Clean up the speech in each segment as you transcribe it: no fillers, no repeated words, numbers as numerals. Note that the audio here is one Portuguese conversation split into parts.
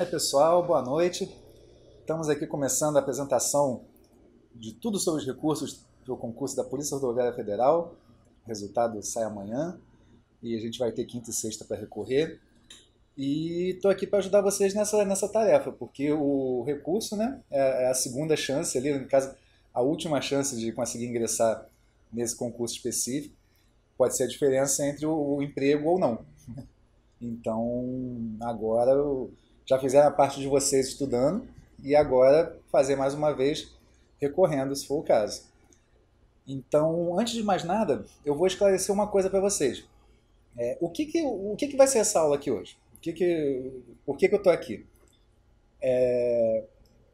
Oi, pessoal, boa noite. Estamos aqui começando a apresentação de tudo sobre os recursos do concurso da Polícia Rodoviária Federal. O resultado sai amanhã e a gente vai ter quinta e sexta para recorrer. E estou aqui para ajudar vocês nessa tarefa, porque o recurso, né, é a segunda chance ali, no caso, a última chance de conseguir ingressar nesse concurso específico. Pode ser a diferença entre o emprego ou não. Então, agora já fizeram a parte de vocês estudando e agora fazer mais uma vez recorrendo, se for o caso. Então, antes de mais nada, eu vou esclarecer uma coisa para vocês. O que vai ser essa aula aqui hoje? Por que eu estou aqui?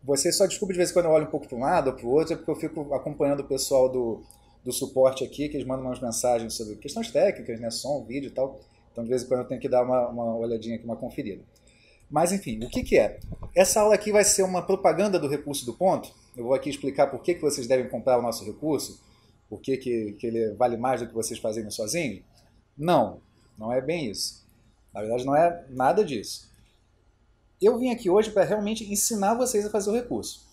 Vocês só desculpem de vez em quando eu olho um pouco para um lado ou para o outro, é porque eu fico acompanhando o pessoal do suporte aqui, que eles mandam umas mensagens sobre questões técnicas, né, som, vídeo e tal. Então, de vez em quando eu tenho que dar uma olhadinha aqui, uma conferida. Mas, enfim, o que é? Essa aula aqui vai ser uma propaganda do recurso do ponto. Eu vou aqui explicar por que vocês devem comprar o nosso recurso, por que ele vale mais do que vocês fazerem sozinho. Não, não é bem isso. Na verdade, não é nada disso. Eu vim aqui hoje para realmente ensinar vocês a fazer o recurso.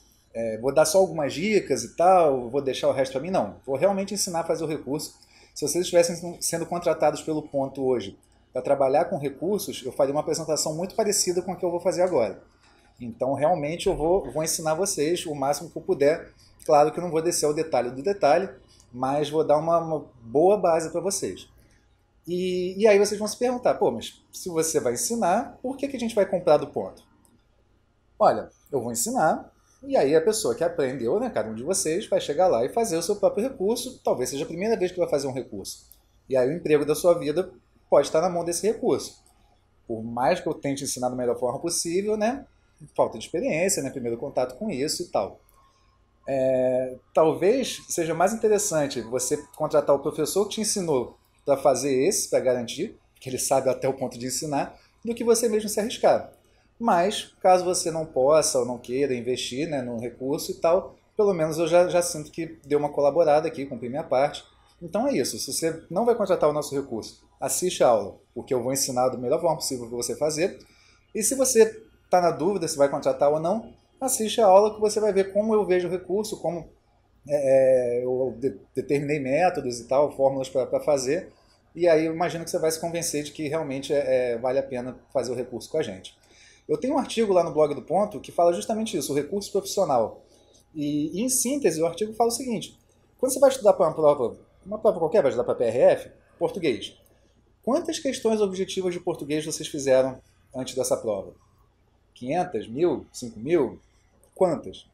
Vou dar só algumas dicas e tal, vou deixar o resto para mim? Não. Vou realmente ensinar a fazer o recurso. Se vocês estivessem sendo contratados pelo ponto hoje para trabalhar com recursos, eu faria uma apresentação muito parecida com a que eu vou fazer agora. Então, realmente, eu vou ensinar vocês o máximo que eu puder. Claro que eu não vou descer ao detalhe do detalhe, mas vou dar uma boa base para vocês. E aí vocês vão se perguntar, pô, mas se você vai ensinar, por que a gente vai comprar do ponto? Olha, eu vou ensinar, e aí a pessoa que aprendeu, né, cada um de vocês, vai chegar lá e fazer o seu próprio recurso. Talvez seja a primeira vez que vai fazer um recurso. E aí o emprego da sua vida pode estar na mão desse recurso. Por mais que eu tente ensinar da melhor forma possível, né, falta de experiência, né, primeiro contato com isso e tal. Talvez seja mais interessante você contratar o professor que te ensinou para fazer esse, para garantir que ele sabe até o ponto de ensinar, do que você mesmo se arriscar. Mas, caso você não possa ou não queira investir, né, no recurso e tal, pelo menos eu já sinto que deu uma colaborada aqui, cumpri minha parte. Então é isso, se você não vai contratar o nosso recurso, assiste a aula, porque eu vou ensinar da melhor forma possível para você fazer. E se você está na dúvida se vai contratar ou não, assiste a aula que você vai ver como eu vejo o recurso, como eu determinei métodos e tal, fórmulas para fazer. E aí eu imagino que você vai se convencer de que realmente vale a pena fazer o recurso com a gente. Eu tenho um artigo lá no blog do Ponto que fala justamente isso, o recurso profissional. E em síntese, o artigo fala o seguinte: quando você vai estudar para uma prova qualquer, vai estudar para PRF, português, quantas questões objetivas de português vocês fizeram antes dessa prova? 500, 1000, 5000? Quantas?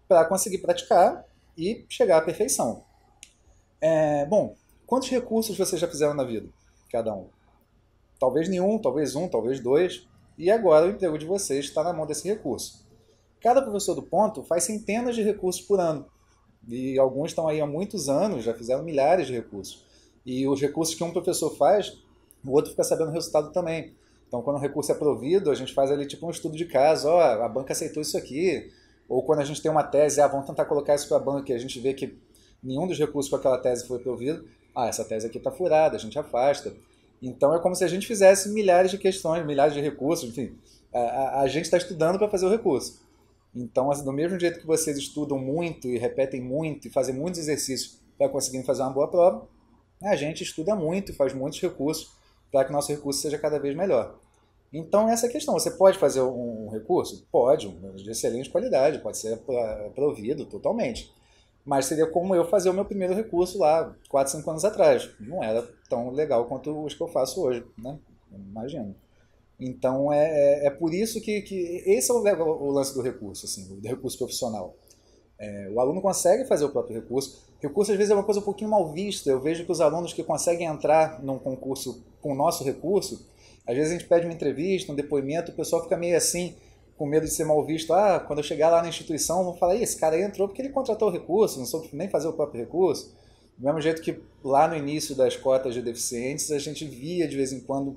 Para conseguir praticar e chegar à perfeição. Bom, quantos recursos vocês já fizeram na vida? Cada um. Talvez nenhum, talvez um, talvez dois. E agora o emprego de vocês está na mão desse recurso. Cada professor do ponto faz centenas de recursos por ano. E alguns estão aí há muitos anos, já fizeram milhares de recursos. E os recursos que um professor faz, o outro fica sabendo o resultado também. Então, quando o recurso é provido, a gente faz ali tipo um estudo de caso. Ó, a banca aceitou isso aqui. Ou quando a gente tem uma tese, vamos tentar colocar isso para a banca e a gente vê que nenhum dos recursos com aquela tese foi provido. Essa tese aqui está furada, a gente afasta. Então, é como se a gente fizesse milhares de questões, milhares de recursos, enfim. A gente está estudando para fazer o recurso. Então, assim, do mesmo jeito que vocês estudam muito e repetem muito e fazem muitos exercícios para conseguirem fazer uma boa prova, a gente estuda muito e faz muitos recursos para que o nosso recurso seja cada vez melhor. Então, essa é a questão. Você pode fazer um recurso? Pode, de excelente qualidade, pode ser provido totalmente. Mas seria como eu fazer o meu primeiro recurso lá, 4, 5 anos atrás. Não era tão legal quanto os que eu faço hoje, né? Imagino. Então, é por isso que esse é o lance do recurso, assim, do recurso profissional. O aluno consegue fazer o próprio recurso. Recurso, às vezes, é uma coisa um pouquinho mal vista. Eu vejo que os alunos que conseguem entrar num concurso com o nosso recurso, às vezes a gente pede uma entrevista, um depoimento, o pessoal fica meio assim, com medo de ser mal visto. Quando eu chegar lá na instituição, vão falar: esse cara aí entrou porque ele contratou o recurso, não soube nem fazer o próprio recurso. Do mesmo jeito que lá no início das cotas de deficientes, a gente via de vez em quando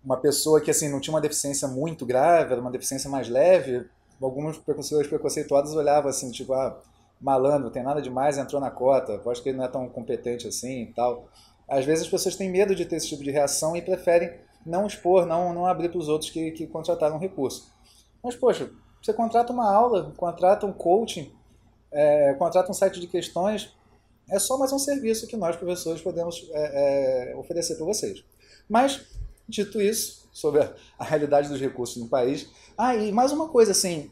uma pessoa que assim não tinha uma deficiência muito grave, era uma deficiência mais leve. Algumas pessoas preconceituadas olhavam assim, tipo, malandro, não tem nada demais, entrou na cota, acho que ele não é tão competente assim e tal. Às vezes as pessoas têm medo de ter esse tipo de reação e preferem não expor, não abrir para os outros que contrataram o recurso. Mas, poxa, você contrata uma aula, contrata um coaching, contrata um site de questões, é só mais um serviço que nós, professores, podemos oferecer para vocês. Mas, dito isso, sobre a realidade dos recursos no país. Ah, e mais uma coisa, assim,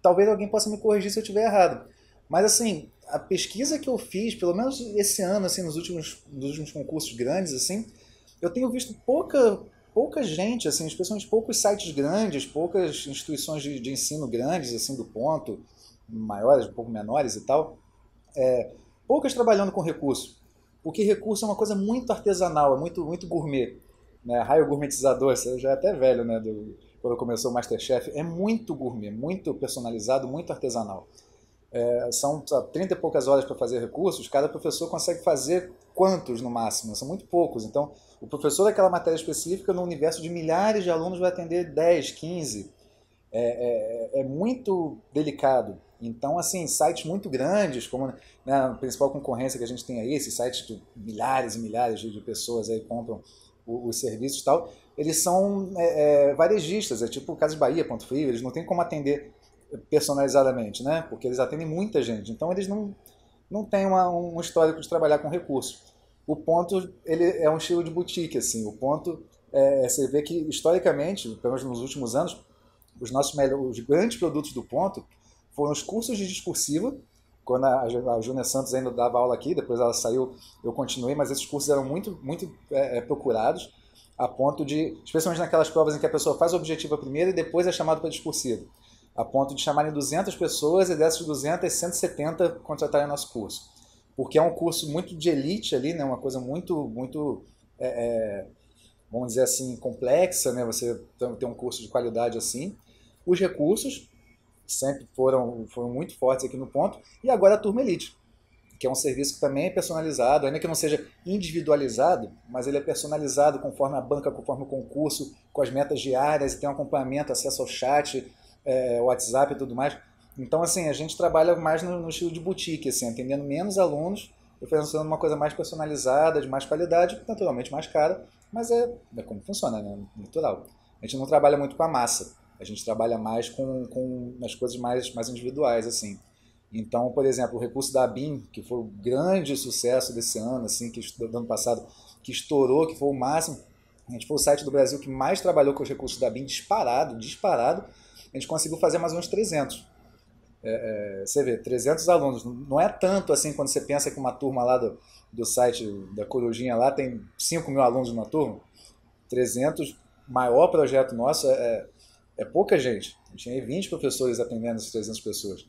talvez alguém possa me corrigir se eu estiver errado. Mas, assim, a pesquisa que eu fiz, pelo menos esse ano, assim, nos últimos concursos grandes, assim, eu tenho visto pouca gente, assim, especialmente poucos sites grandes, poucas instituições de ensino grandes, assim, do ponto, maiores, um pouco menores e tal, poucas trabalhando com recurso. Porque recurso é uma coisa muito artesanal, é muito gourmet. Né? Raio gourmetizador, você já é até velho, né? Quando começou o MasterChef, é muito gourmet, muito personalizado, muito artesanal. São 30 e poucas horas para fazer recursos, cada professor consegue fazer quantos no máximo? São muito poucos. Então, o professor daquela matéria específica, no universo de milhares de alunos, vai atender 10, 15. É muito delicado. Então, assim, sites muito grandes, como, né, a principal concorrência que a gente tem aí, esses sites de milhares e milhares de pessoas aí compram os serviços e tal, eles são varejistas, é tipo o Casas Bahia, Ponto Frio, eles não têm como atender personalizadamente, né? Porque eles atendem muita gente. Então, eles não têm um histórico de trabalhar com recurso. O ponto, ele é um estilo de boutique, assim. O ponto você vê que, historicamente, pelo menos nos últimos anos, os grandes produtos do ponto foram os cursos de discursiva, quando a Júnia Santos ainda dava aula aqui, depois ela saiu, eu continuei, mas esses cursos eram muito procurados, a ponto de, especialmente naquelas provas em que a pessoa faz a objetiva primeiro e depois é chamado para discursiva, a ponto de chamarem 200 pessoas e dessas 200, 170 contratarem o nosso curso. Porque é um curso muito de elite ali, né? Uma coisa muito vamos dizer assim, complexa, né? Você ter um curso de qualidade assim. Os recursos sempre foram muito fortes aqui no ponto. E agora a Turma Elite, que é um serviço que também é personalizado, ainda que não seja individualizado, mas ele é personalizado conforme a banca, conforme o concurso, com as metas diárias, e tem um acompanhamento, acesso ao chat, WhatsApp e tudo mais. Então, assim, a gente trabalha mais no estilo de boutique, assim, atendendo menos alunos, oferecendo uma coisa mais personalizada, de mais qualidade, naturalmente mais cara, mas é como funciona, né? Natural. A gente não trabalha muito com a massa, a gente trabalha mais com as coisas mais individuais, assim. Então, por exemplo, o recurso da ABIN, que foi o grande sucesso desse ano, assim, do ano passado, que estourou, que foi o máximo. A gente foi o site do Brasil que mais trabalhou com os recursos da ABIN, disparado. A gente conseguiu fazer mais ou menos 300. Você vê, 300 alunos. Não é tanto assim quando você pensa que uma turma lá do site da Corujinha lá tem 5 mil alunos numa turma. 300, maior projeto nosso é pouca gente. A gente tinha 20 professores atendendo essas 300 pessoas.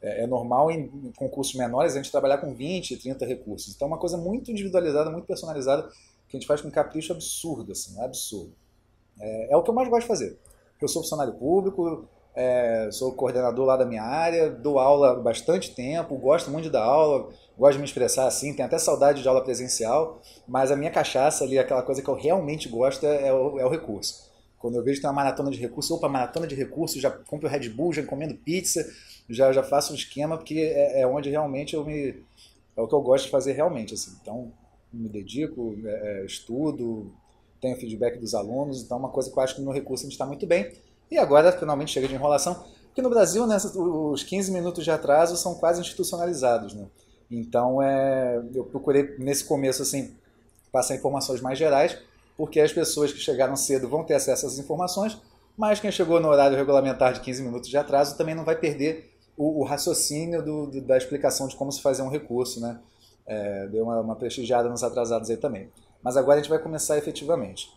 É normal em concursos menores a gente trabalhar com 20, 30 recursos. Então é uma coisa muito individualizada, muito personalizada, que a gente faz com um capricho absurdo, assim, absurdo. É o que eu mais gosto de fazer. Eu sou funcionário público, sou coordenador lá da minha área, dou aula há bastante tempo, gosto muito de dar aula, gosto de me expressar assim, tenho até saudade de aula presencial, mas a minha cachaça ali, aquela coisa que eu realmente gosto é o recurso. Quando eu vejo que tem uma maratona de recursos, opa, maratona de recursos, já compro Red Bull, já encomendo pizza, já faço um esquema, porque onde realmente é o que eu gosto de fazer realmente, assim. Então, me dedico, estudo, tenho feedback dos alunos, então é uma coisa que eu acho que no recurso a gente está muito bem. E agora, finalmente, chega de enrolação, porque no Brasil, né, os 15 minutos de atraso são quase institucionalizados, né? Então, eu procurei, nesse começo, assim, passar informações mais gerais, porque as pessoas que chegaram cedo vão ter acesso às informações, mas quem chegou no horário regulamentar de 15 minutos de atraso também não vai perder o raciocínio da explicação de como se fazer um recurso, né? Deu uma prestigiada nos atrasados aí também. Mas agora a gente vai começar efetivamente.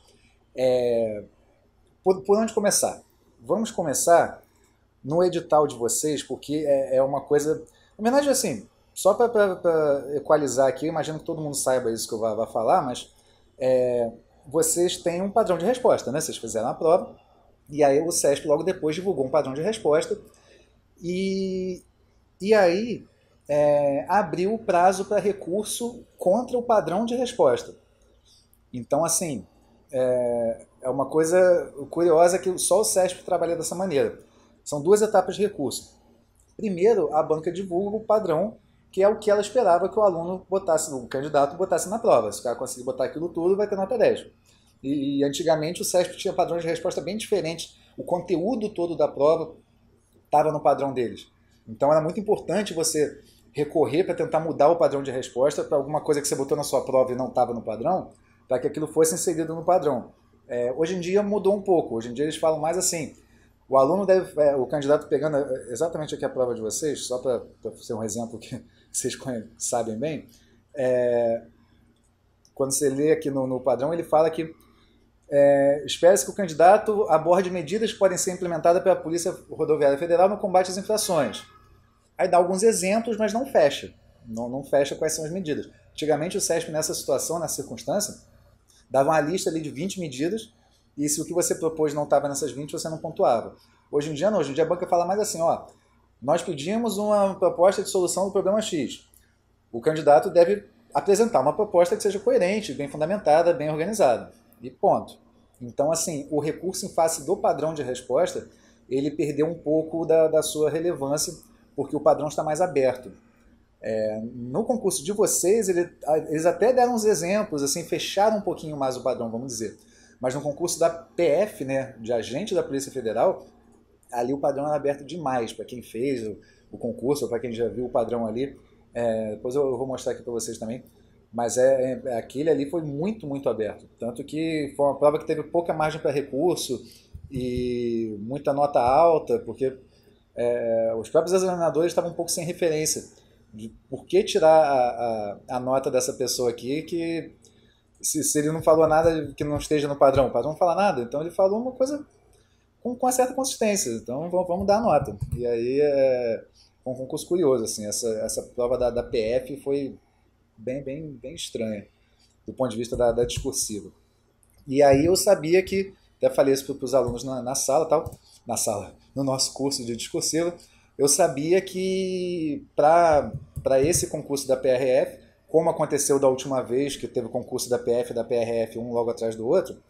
Por onde começar? Vamos começar no edital de vocês, porque é uma coisa... Na verdade, assim, só para equalizar aqui, eu imagino que todo mundo saiba isso que eu vou falar, mas vocês têm um padrão de resposta, né? Vocês fizeram a prova, e aí o CESP logo depois divulgou um padrão de resposta, e aí abriu o prazo para recurso contra o padrão de resposta. Então, assim, é uma coisa curiosa que só o CESP trabalha dessa maneira. São duas etapas de recurso. Primeiro, a banca divulga o padrão, que é o que ela esperava que o aluno botasse, o candidato botasse na prova. Se o cara conseguir botar aquilo tudo, vai ter nota 10. E antigamente o CESP tinha padrões de resposta bem diferentes. o conteúdo todo da prova estava no padrão deles. Então era muito importante você recorrer para tentar mudar o padrão de resposta para alguma coisa que você botou na sua prova e não estava no padrão, para que aquilo fosse inserido no padrão. Hoje em dia mudou um pouco. Hoje em dia eles falam mais assim, o aluno deve, o candidato pegando exatamente aqui a prova de vocês, só para ser um exemplo que vocês sabem bem, quando você lê aqui no padrão, ele fala que espera-se que o candidato aborde medidas que podem ser implementadas pela Polícia Rodoviária Federal no combate às infrações. Aí dá alguns exemplos, mas não fecha. Não fecha quais são as medidas. Antigamente o CESP, nessa situação, nessa circunstância, dava uma lista ali de 20 medidas e se o que você propôs não estava nessas 20, você não pontuava. Hoje em dia não. Hoje em dia a banca fala mais assim, ó, nós pedimos uma proposta de solução do problema X. O candidato deve apresentar uma proposta que seja coerente, bem fundamentada, bem organizada. E ponto. Então, assim, o recurso em face do padrão de resposta, ele perdeu um pouco da sua relevância, porque o padrão está mais aberto. No concurso de vocês, eles até deram uns exemplos, assim, fecharam um pouquinho mais o padrão, vamos dizer. Mas no concurso da PF, né, de agente da Polícia Federal, ali o padrão era aberto demais para quem fez o concurso, ou para quem já viu o padrão ali. Depois eu vou mostrar aqui para vocês também. Mas aquele ali foi muito, muito aberto. Tanto que foi uma prova que teve pouca margem para recurso e muita nota alta, porque os próprios examinadores estavam um pouco sem referência de por que tirar a nota dessa pessoa aqui, que se ele não falou nada que não esteja no padrão, o padrão não fala nada, então ele falou uma coisa com uma certa consistência, então vamos dar a nota. E aí foi um concurso curioso, assim, essa prova da PF foi bem estranha, do ponto de vista da discursiva. E aí eu sabia que, até falei isso para os alunos na sala, no nosso curso de discursiva, eu sabia que para esse concurso da PRF, como aconteceu da última vez que teve o concurso da PF e da PRF um logo atrás do outro,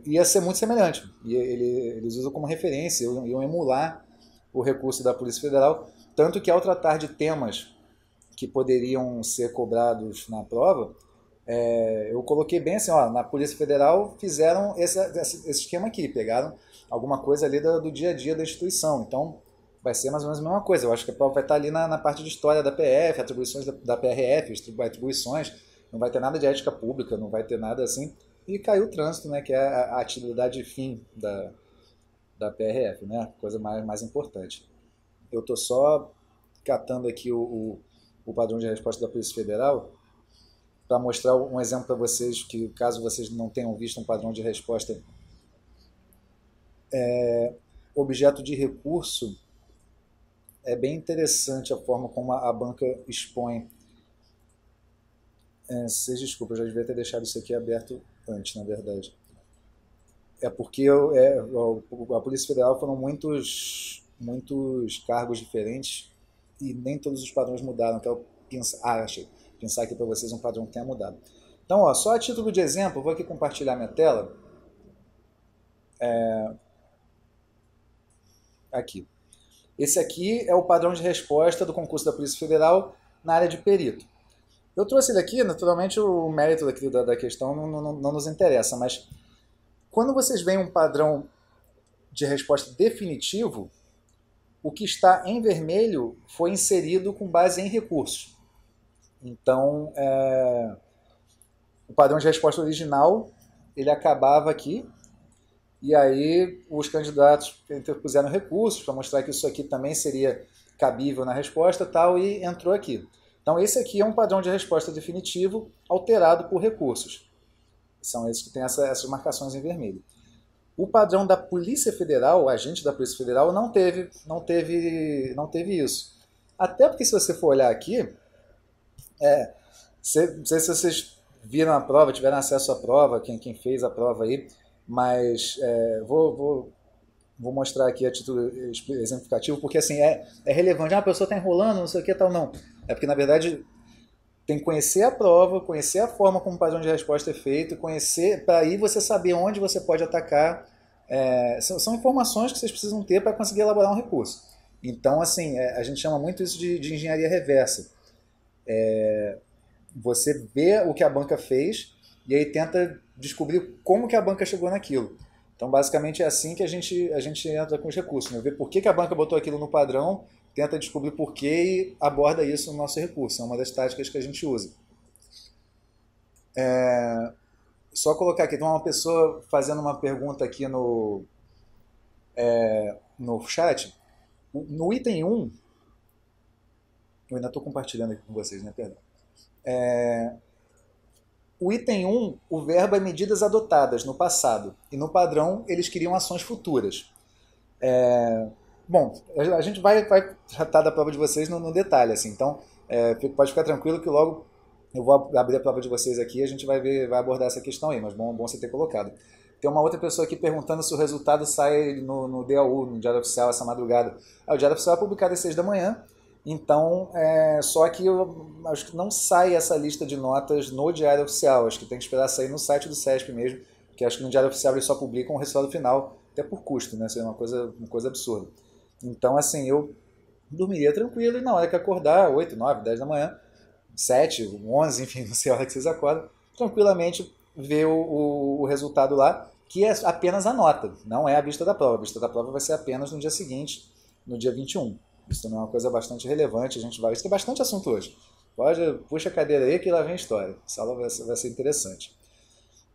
ia ser muito semelhante. E eles usam como referência, iam emular o recurso da Polícia Federal, tanto que ao tratar de temas que poderiam ser cobrados na prova, eu coloquei bem assim, ó, na Polícia Federal fizeram esse esquema aqui, pegaram alguma coisa ali do dia a dia da instituição, então vai ser mais ou menos a mesma coisa. Eu acho que a prova vai estar ali na parte de história da PF, atribuições da PRF, atribuições, não vai ter nada de ética pública, não vai ter nada assim, e caiu o trânsito, né, que é a atividade fim da PRF, né, coisa mais importante. Eu estou só catando aqui o padrão de resposta da Polícia Federal para mostrar um exemplo para vocês, que caso vocês não tenham visto um padrão de resposta, objeto de recurso, é bem interessante a forma como a banca expõe. Vocês desculpa, eu já devia ter deixado isso aqui aberto antes, na verdade. É porque a Polícia Federal foram muitos cargos diferentes e nem todos os padrões mudaram. Então achei. Pensar aqui para vocês um padrão que tenha mudado. Então, ó, só a título de exemplo, eu vou aqui compartilhar minha tela. Aqui. Esse aqui é o padrão de resposta do concurso da Polícia Federal na área de perito. Eu trouxe ele aqui, naturalmente o mérito da questão não nos interessa, mas quando vocês veem um padrão de resposta definitivo, o que está em vermelho foi inserido com base em recursos. Então, o padrão de resposta original, ele acabava aqui, e aí os candidatos interpuseram recursos para mostrar que isso aqui também seria cabível na resposta tal, e entrou aqui. Então esse aqui é um padrão de resposta definitivo alterado por recursos. São esses que têm essas marcações em vermelho. O padrão da Polícia Federal, o agente da Polícia Federal, não teve isso. Até porque se você for olhar aqui, não sei se vocês viram a prova, tiveram acesso à prova, quem fez a prova aí, mas vou mostrar aqui a título exemplificativo, porque assim, é relevante. A pessoa está enrolando, não sei o que tal, não. É porque, na verdade, tem que conhecer a prova, conhecer a forma como o padrão de resposta é feito, conhecer, para aí você saber onde você pode atacar. São informações que vocês precisam ter para conseguir elaborar um recurso. Então, assim, a gente chama muito isso de engenharia reversa. Você vê o que a banca fez e aí tenta descobrir como que a banca chegou naquilo. Então, basicamente, é assim que a gente entra com os recursos, né? Ver por que a banca botou aquilo no padrão, tenta descobrir por que e aborda isso no nosso recurso. É uma das táticas que a gente usa. Só colocar aqui, tem uma pessoa fazendo uma pergunta aqui no chat. No item 1, eu ainda estou compartilhando aqui com vocês, né? Perdão. O item 1, o verbo é medidas adotadas no passado. E no padrão, eles queriam ações futuras. Bom, a gente vai tratar da prova de vocês no detalhe, assim. Então, pode ficar tranquilo que logo eu vou abrir a prova de vocês aqui e a gente vai abordar essa questão aí, mas bom você ter colocado. Tem uma outra pessoa aqui perguntando se o resultado sai no DAU, no Diário Oficial, essa madrugada. O Diário Oficial é publicado às 6 da manhã, então, só que eu acho que não sai essa lista de notas no Diário Oficial, acho que tem que esperar sair no site do CESP mesmo, porque acho que no Diário Oficial eles só publicam o resultado final, até por custo, né? Isso é uma coisa absurda. Então, assim, eu dormiria tranquilo e na hora que acordar, 8, 9, 10 da manhã, 7, 11, enfim, não sei a hora que vocês acordam, tranquilamente ver o resultado lá, que é apenas a nota, não é a vista da prova. A vista da prova vai ser apenas no dia seguinte, no dia 21. Isso também é uma coisa bastante relevante, isso tem bastante assunto hoje. Puxa a cadeira aí que lá vem a história. Essa aula vai ser interessante.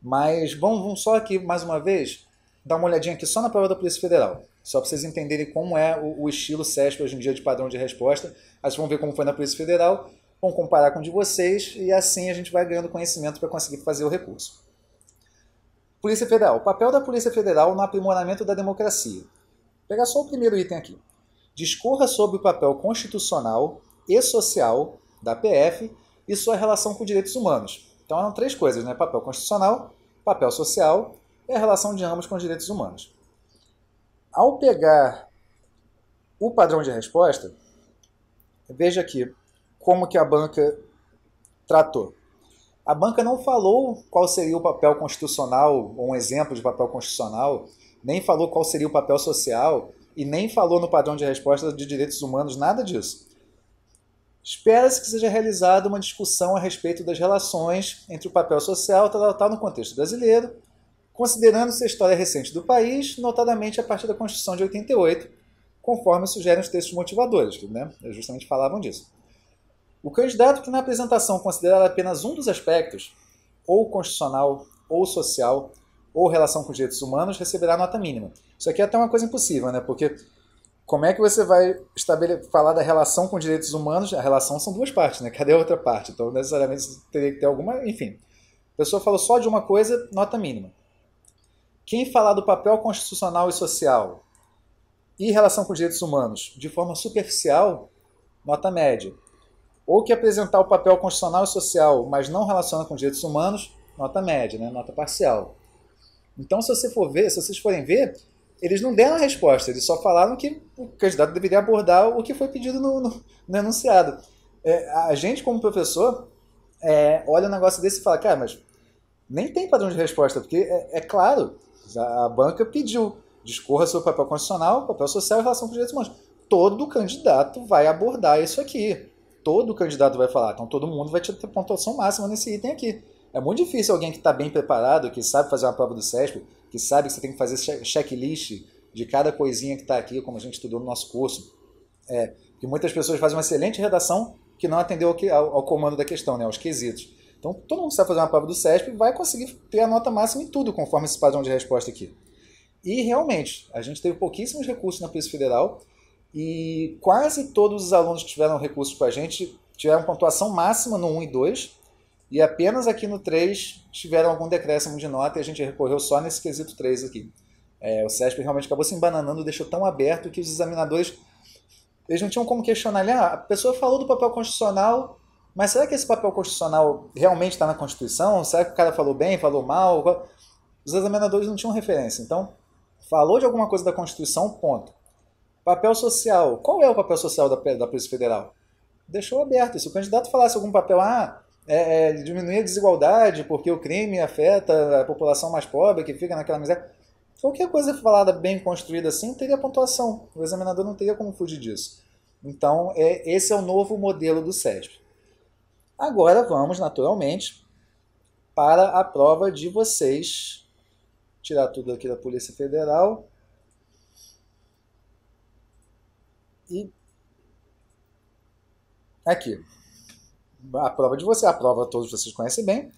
Mas vamos só aqui, mais uma vez, dar uma olhadinha aqui só na prova da Polícia Federal. Só para vocês entenderem como é o estilo CESP hoje em dia de padrão de resposta. Aí vocês vão ver como foi na Polícia Federal, vão comparar com o de vocês e assim a gente vai ganhando conhecimento para conseguir fazer o recurso. Polícia Federal. O papel da Polícia Federal no aprimoramento da democracia. Vou pegar só o primeiro item aqui. Discorra sobre o papel constitucional e social da PF e sua relação com direitos humanos. Então eram 3 coisas, né? Papel constitucional, papel social e a relação de ambos com os direitos humanos. Ao pegar o padrão de resposta, veja aqui como que a banca tratou. A banca não falou qual seria o papel constitucional, ou um exemplo de papel constitucional, nem falou qual seria o papel social, e nem falou no padrão de resposta de direitos humanos, nada disso. Espera-se que seja realizada uma discussão a respeito das relações entre o papel social e tal no contexto brasileiro, considerando-se a história recente do país, notadamente a partir da Constituição de 88, conforme sugerem os textos motivadores, que justamente falavam disso. O candidato que na apresentação considerar apenas um dos aspectos, ou constitucional, ou social, ou relação com os direitos humanos, receberá nota mínima. Isso aqui é até uma coisa impossível, né? Porque como é que você vai falar da relação com direitos humanos? A relação são 2 partes, né? Cadê a outra parte? Então, necessariamente, teria que ter alguma... Enfim, a pessoa falou só de uma coisa, nota mínima. Quem falar do papel constitucional e social e relação com direitos humanos de forma superficial, nota média. Ou que apresentar o papel constitucional e social, mas não relaciona com direitos humanos, nota média, né? Nota parcial. Então, se vocês forem ver, eles não deram a resposta, eles só falaram que o candidato deveria abordar o que foi pedido no enunciado. A gente, como professor, olha um negócio desse e fala, cara, mas nem tem padrão de resposta, porque é claro, a banca pediu, discorra sobre o papel constitucional, papel social e relação com os direitos humanos. Todo candidato vai abordar isso aqui. Todo candidato vai falar, então todo mundo vai ter pontuação máxima nesse item aqui. É muito difícil alguém que está bem preparado, que sabe fazer uma prova do CESP, que sabe que você tem que fazer checklist de cada coisinha que está aqui, como a gente estudou no nosso curso. Que muitas pessoas fazem uma excelente redação que não atendeu ao comando da questão, né, aos quesitos. Então todo mundo que sabe fazer uma prova do CESP vai conseguir ter a nota máxima em tudo, conforme esse padrão de resposta aqui. E realmente, a gente teve pouquíssimos recursos na Polícia Federal e quase todos os alunos que tiveram recursos com a gente tiveram pontuação máxima no 1 e 2, e apenas aqui no 3 tiveram algum decréscimo de nota e a gente recorreu só nesse quesito 3 aqui. O CESP realmente acabou se embananando, deixou tão aberto que os examinadores eles não tinham como questionar. A pessoa falou do papel constitucional, mas será que esse papel constitucional realmente está na Constituição? Será que o cara falou bem, falou mal? Os examinadores não tinham referência. Então, falou de alguma coisa da Constituição, ponto. Papel social. Qual é o papel social da Polícia Federal? Deixou aberto. Se o candidato falasse algum papel, diminuir a desigualdade porque o crime afeta a população mais pobre que fica naquela miséria. Qualquer coisa falada bem construída assim teria pontuação. O examinador não teria como fugir disso. Então, esse é o novo modelo do CESP. Agora vamos, naturalmente, para a prova de vocês Tirar tudo aqui da Polícia Federal. E aqui, a prova de você, a prova todos vocês conhecem bem.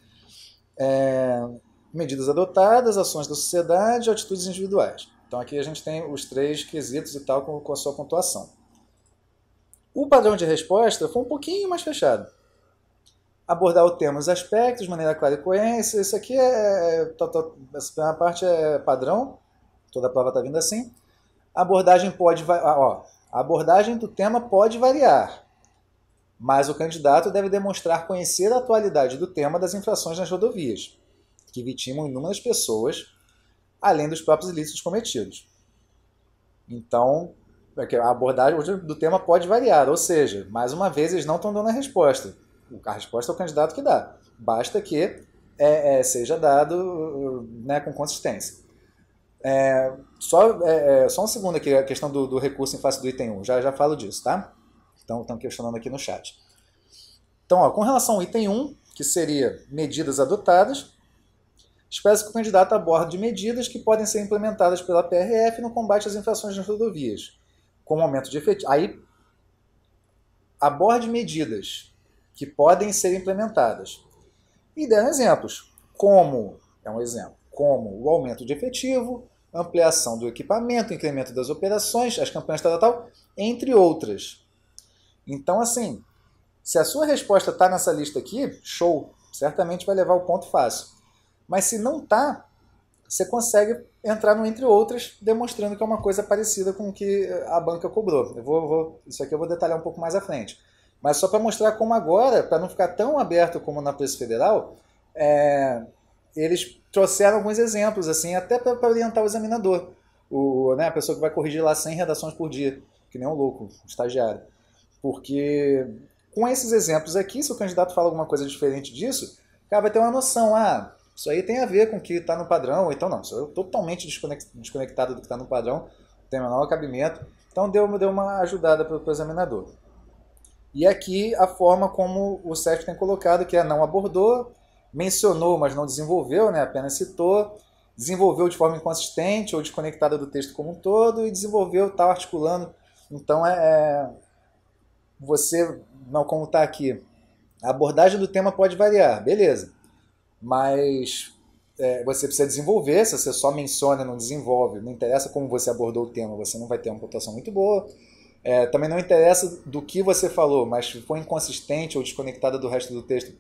Medidas adotadas, ações da sociedade, atitudes individuais. Então aqui a gente tem os 3 quesitos e tal com a sua pontuação. O padrão de resposta foi um pouquinho mais fechado. Abordar o tema, os aspectos, de maneira clara e coerente. Isso aqui essa primeira parte é padrão, toda a prova está vindo assim. A abordagem a abordagem do tema pode variar, mas o candidato deve demonstrar conhecer a atualidade do tema das infrações nas rodovias, que vitimam inúmeras pessoas, além dos próprios ilícitos cometidos. Então, a abordagem do tema pode variar, ou seja, mais uma vez, eles não estão dando a resposta. A resposta é o candidato que dá. Basta que seja dado, né, com consistência. Só um segundo aqui, a questão do recurso em face do item 1. Já falo disso, tá? Então, estão questionando aqui no chat. Então, com relação ao item 1, que seria medidas adotadas, espera-se que o candidato aborde medidas que podem ser implementadas pela PRF no combate às infrações nas rodovias, como aumento de efetivo. Aí, aborde medidas que podem ser implementadas. E deram exemplos, como o aumento de efetivo, ampliação do equipamento, incremento das operações, as campanhas tal, entre outras. Então, assim, se a sua resposta está nessa lista aqui, show, certamente vai levar o ponto fácil. Mas se não está, você consegue entrar no entre outras, demonstrando que é uma coisa parecida com o que a banca cobrou. Isso aqui eu vou detalhar um pouco mais à frente. Mas só para mostrar como agora, para não ficar tão aberto como na Polícia Federal, eles trouxeram alguns exemplos, assim, até para orientar o examinador. A pessoa que vai corrigir lá 100 redações por dia, que nem um louco, um estagiário. Porque com esses exemplos aqui, se o candidato fala alguma coisa diferente disso, o cara vai ter uma noção, isso aí tem a ver com o que está no padrão, ou então não, sou eu totalmente desconectado do que está no padrão, tem o menor cabimento, então deu uma ajudada para o examinador. E aqui a forma como o CESP tem colocado, que não abordou, mencionou, mas não desenvolveu, né, apenas citou, desenvolveu de forma inconsistente ou desconectada do texto como um todo, e desenvolveu, tal, articulando. Então, você, não como está aqui, a abordagem do tema pode variar, beleza, mas você precisa desenvolver. Se você só menciona e não desenvolve, não interessa como você abordou o tema, você não vai ter uma pontuação muito boa. Também não interessa do que você falou, mas se for inconsistente ou desconectada do resto do texto,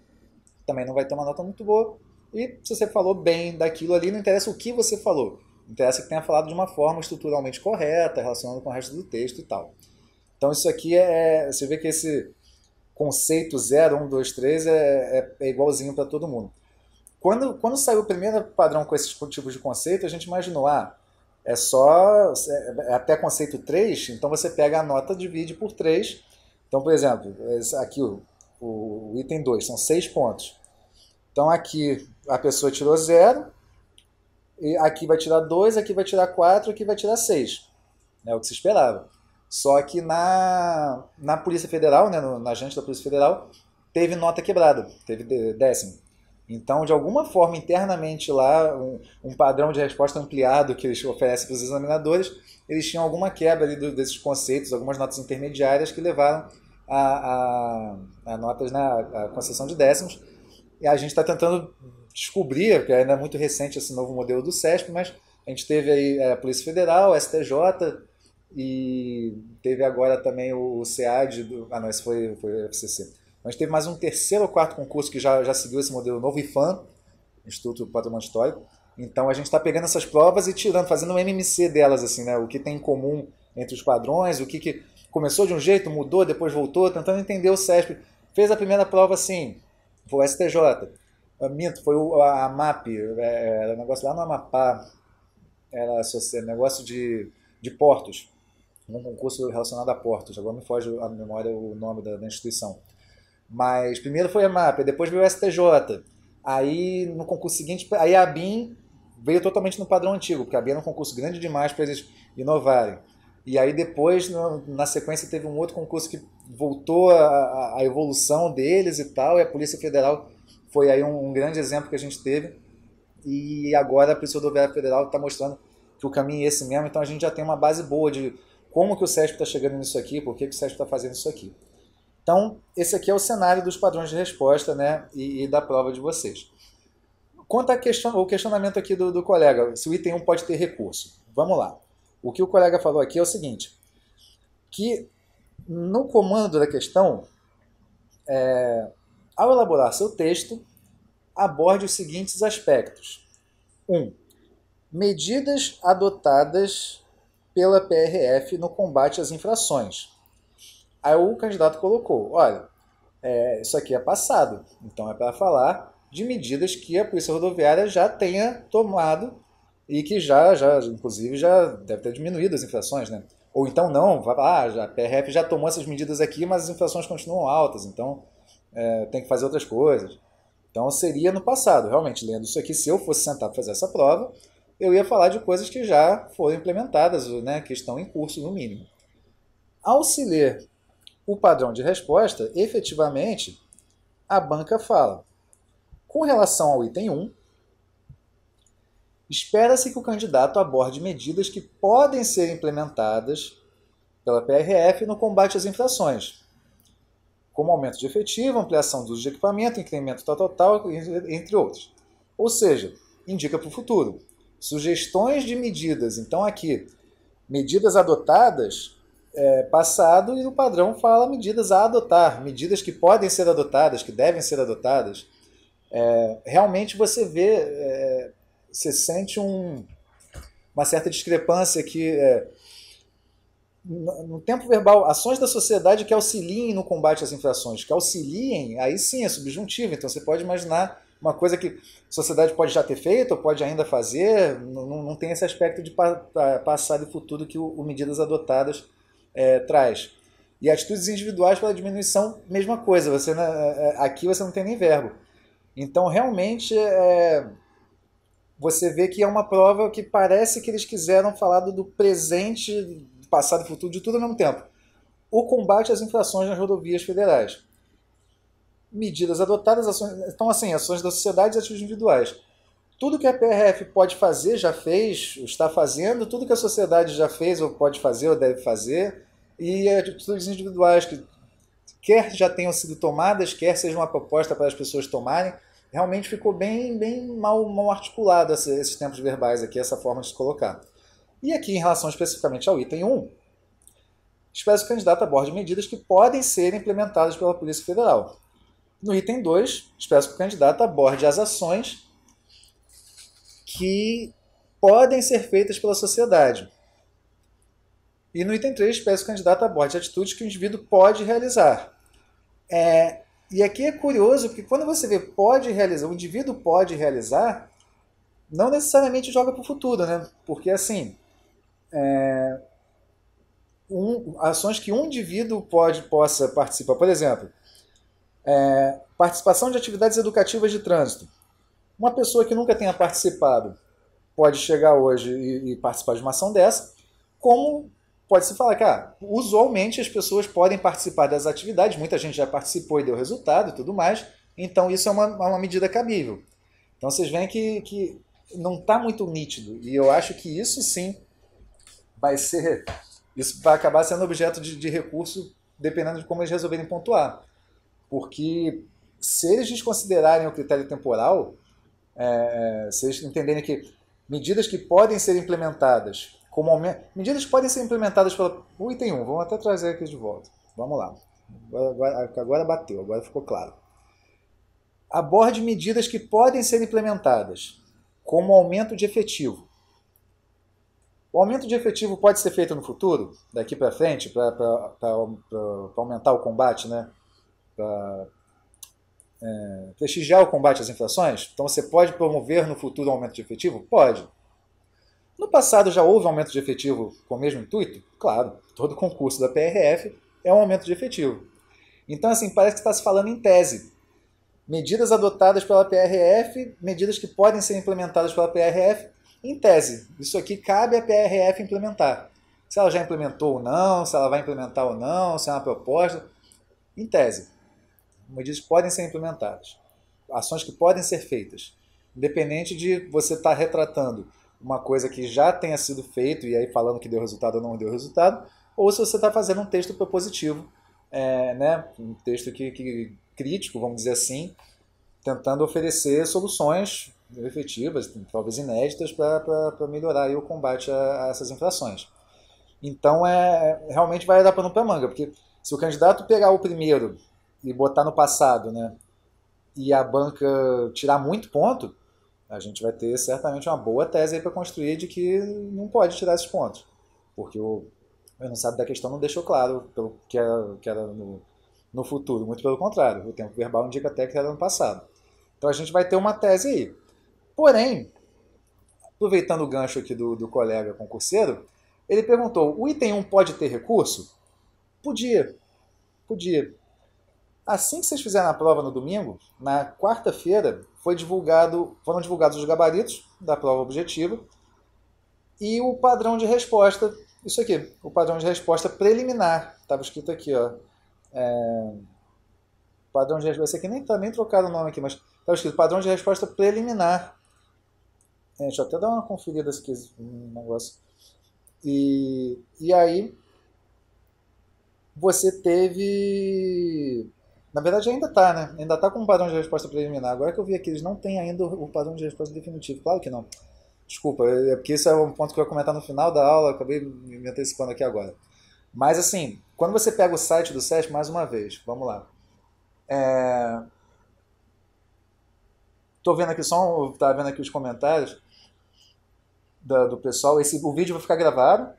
também não vai ter uma nota muito boa. E se você falou bem daquilo ali, não interessa o que você falou, interessa que tenha falado de uma forma estruturalmente correta, relacionando com o resto do texto e tal. Então isso aqui você vê que esse conceito 0, 1, 2, 3 é igualzinho para todo mundo. Quando saiu o primeiro padrão com esses tipos de conceito, a gente imaginou, até conceito 3, então você pega a nota, divide por 3. Então, por exemplo, aqui o item 2, são 6 pontos. Então aqui a pessoa tirou 0, e aqui vai tirar 2, aqui vai tirar 4, aqui vai tirar 6. É o que se esperava. Só que na Polícia Federal, né, na agente da Polícia Federal, teve nota quebrada, teve décimo. Então, de alguma forma, internamente lá, um padrão de resposta ampliado que eles oferecem para os examinadores, eles tinham alguma quebra ali desses conceitos, algumas notas intermediárias que levaram a notas a concessão de décimos. E a gente está tentando descobrir, porque ainda é muito recente esse novo modelo do CESP, mas a gente teve aí a Polícia Federal, STJ, e teve agora também o SEAD, não, esse foi o FCC. A gente teve mais um terceiro ou quarto concurso que já seguiu esse modelo novo, IFAM, Instituto Patrimônio Histórico. Então a gente está pegando essas provas e tirando, fazendo um MMC delas, assim, né? O que tem em comum entre os padrões, o que começou de um jeito, mudou, depois voltou, tentando entender o CESP. Fez a primeira prova assim, foi o STJ. Minto, foi a MAP, era um negócio lá no Amapá, era negócio de portos, um concurso relacionado a portos, agora me foge a memória o nome da instituição. Mas primeiro foi a MAP, depois veio o STJ. Aí no concurso seguinte, aí a ABIN veio totalmente no padrão antigo, porque a ABIN era um concurso grande demais para eles inovarem. E aí depois, na sequência, teve um outro concurso que voltou a evolução deles e tal, e a Polícia Federal foi aí um grande exemplo que a gente teve. e agora a Polícia Rodoviária Federal está mostrando que o caminho é esse mesmo, então a gente já tem uma base boa de como que o CESP está chegando nisso aqui, por que o CESP está fazendo isso aqui. Então, esse aqui é o cenário dos padrões de resposta, né, e da prova de vocês. Quanto ao questionamento aqui do colega, se o item 1 pode ter recurso. Vamos lá. O que o colega falou aqui é o seguinte, que no comando da questão, ao elaborar seu texto, aborde os seguintes aspectos. 1. Medidas adotadas pela PRF no combate às infrações. Aí o candidato colocou, olha, isso aqui é passado, então é para falar de medidas que a Polícia Rodoviária já tenha tomado e que inclusive, já deve ter diminuído as infrações, né? Ou então não, a PRF já tomou essas medidas aqui, mas as infrações continuam altas, então tem que fazer outras coisas. Então seria no passado, realmente, lendo isso aqui, se eu fosse sentar para fazer essa prova, eu ia falar de coisas que já foram implementadas, né, que estão em curso no mínimo. Ao se ler o padrão de resposta, efetivamente, a banca fala, com relação ao item 1, espera-se que o candidato aborde medidas que podem ser implementadas pela PRF no combate às infrações, como aumento de efetivo, ampliação do uso de equipamento, incremento tal, entre outros. Ou seja, indica para o futuro. Sugestões de medidas, então aqui, medidas adotadas, passado, e o padrão fala medidas a adotar, medidas que podem ser adotadas, que devem ser adotadas. Realmente você vê, você sente uma certa discrepância aqui, no tempo verbal, ações da sociedade que auxiliem no combate às infrações, que auxiliem, aí sim é subjuntivo, então você pode imaginar uma coisa que a sociedade pode já ter feito ou pode ainda fazer, não tem esse aspecto de passado e futuro que o medidas adotadas traz. E atitudes individuais para a diminuição, mesma coisa, aqui você não tem nem verbo. Então realmente você vê que é uma prova que parece que eles quiseram falar do presente, passado e futuro, de tudo ao mesmo tempo. O combate às infrações nas rodovias federais. Medidas adotadas, então assim, ações da sociedade e atitudes individuais. Tudo que a PRF pode fazer, já fez, está fazendo, tudo que a sociedade já fez, ou pode fazer, ou deve fazer, e atitudes individuais que quer já tenham sido tomadas, quer seja uma proposta para as pessoas tomarem, realmente ficou bem mal articulado esses tempos verbais aqui, essa forma de se colocar. E aqui, em relação especificamente ao item 1, espera-se que o candidato aborde medidas que podem ser implementadas pela Polícia Federal. No item 2, espera-se que o candidato aborde as ações que podem ser feitas pela sociedade. E no item 3, espera-se que o candidato aborde atitudes que o indivíduo pode realizar. E aqui é curioso, porque quando você vê pode realizar, o indivíduo pode realizar, não necessariamente joga para o futuro, né? Porque assim, ações que um indivíduo possa participar, por exemplo, participação de atividades educativas de trânsito. Uma pessoa que nunca tenha participado pode chegar hoje e participar de uma ação dessa, como pode-se falar que usualmente as pessoas podem participar das atividades, muita gente já participou e deu resultado e tudo mais, então isso é uma medida cabível. Então vocês veem que não está muito nítido, e eu acho que isso sim isso vai acabar sendo objeto de recurso, dependendo de como eles resolverem pontuar. Porque se eles desconsiderarem o critério temporal, se eles entenderem que medidas que podem ser implementadas, medidas que podem ser implementadas pelo item 1, vamos até trazer aqui de volta. Vamos lá. Agora bateu, agora ficou claro. Aborde medidas que podem ser implementadas, como aumento de efetivo. O aumento de efetivo pode ser feito no futuro, daqui para frente, para aumentar o combate, né? Para prestigiar o combate às infrações? Então você pode promover no futuro um aumento de efetivo? Pode. No passado já houve aumento de efetivo com o mesmo intuito? Claro, todo concurso da PRF é um aumento de efetivo. Então assim, parece que está se falando em tese. Medidas adotadas pela PRF, medidas que podem ser implementadas pela PRF, em tese. Isso aqui cabe à PRF implementar. Se ela já implementou ou não, se ela vai implementar ou não, se é uma proposta, em tese. Medidas que podem ser implementadas. Ações que podem ser feitas. Independente de você estar retratando uma coisa que já tenha sido feito e aí falando que deu resultado ou não deu resultado, ou se você está fazendo um texto propositivo, né? Um texto que crítico, vamos dizer assim, tentando oferecer soluções efetivas, talvez inéditas, para melhorar aí o combate a essas infrações. Então, realmente vai dar pano para manga, porque se o candidato pegar o primeiro e botar no passado, né, e a banca tirar muito ponto, a gente vai ter certamente uma boa tese aí para construir de que não pode tirar esses pontos, porque o enunciado da questão não deixou claro pelo que era no futuro, muito pelo contrário, o tempo verbal indica até que era no passado. Então a gente vai ter uma tese aí. Porém, aproveitando o gancho aqui do colega concurseiro, ele perguntou: o item 1 pode ter recurso? Podia, podia. Assim que vocês fizeram a prova no domingo, na quarta-feira foram divulgados os gabaritos da prova objetiva e o padrão de resposta, isso aqui, o padrão de resposta preliminar, estava escrito aqui, ó, padrão de resposta, esse aqui nem está nem trocado o nome aqui, mas estava escrito padrão de resposta preliminar. Deixa eu até dar uma conferida aqui no negócio. E aí você teve... Na verdade ainda está, né? Ainda está com um padrão de resposta preliminar. Agora que eu vi aqui, eles não têm ainda o padrão de resposta definitivo. Claro que não. Desculpa, é porque isso é um ponto que eu ia comentar no final da aula, acabei me antecipando aqui agora. Mas assim, quando você pega o site do SESC, mais uma vez, vamos lá. Tô vendo aqui tá vendo aqui os comentários do pessoal. O vídeo vai ficar gravado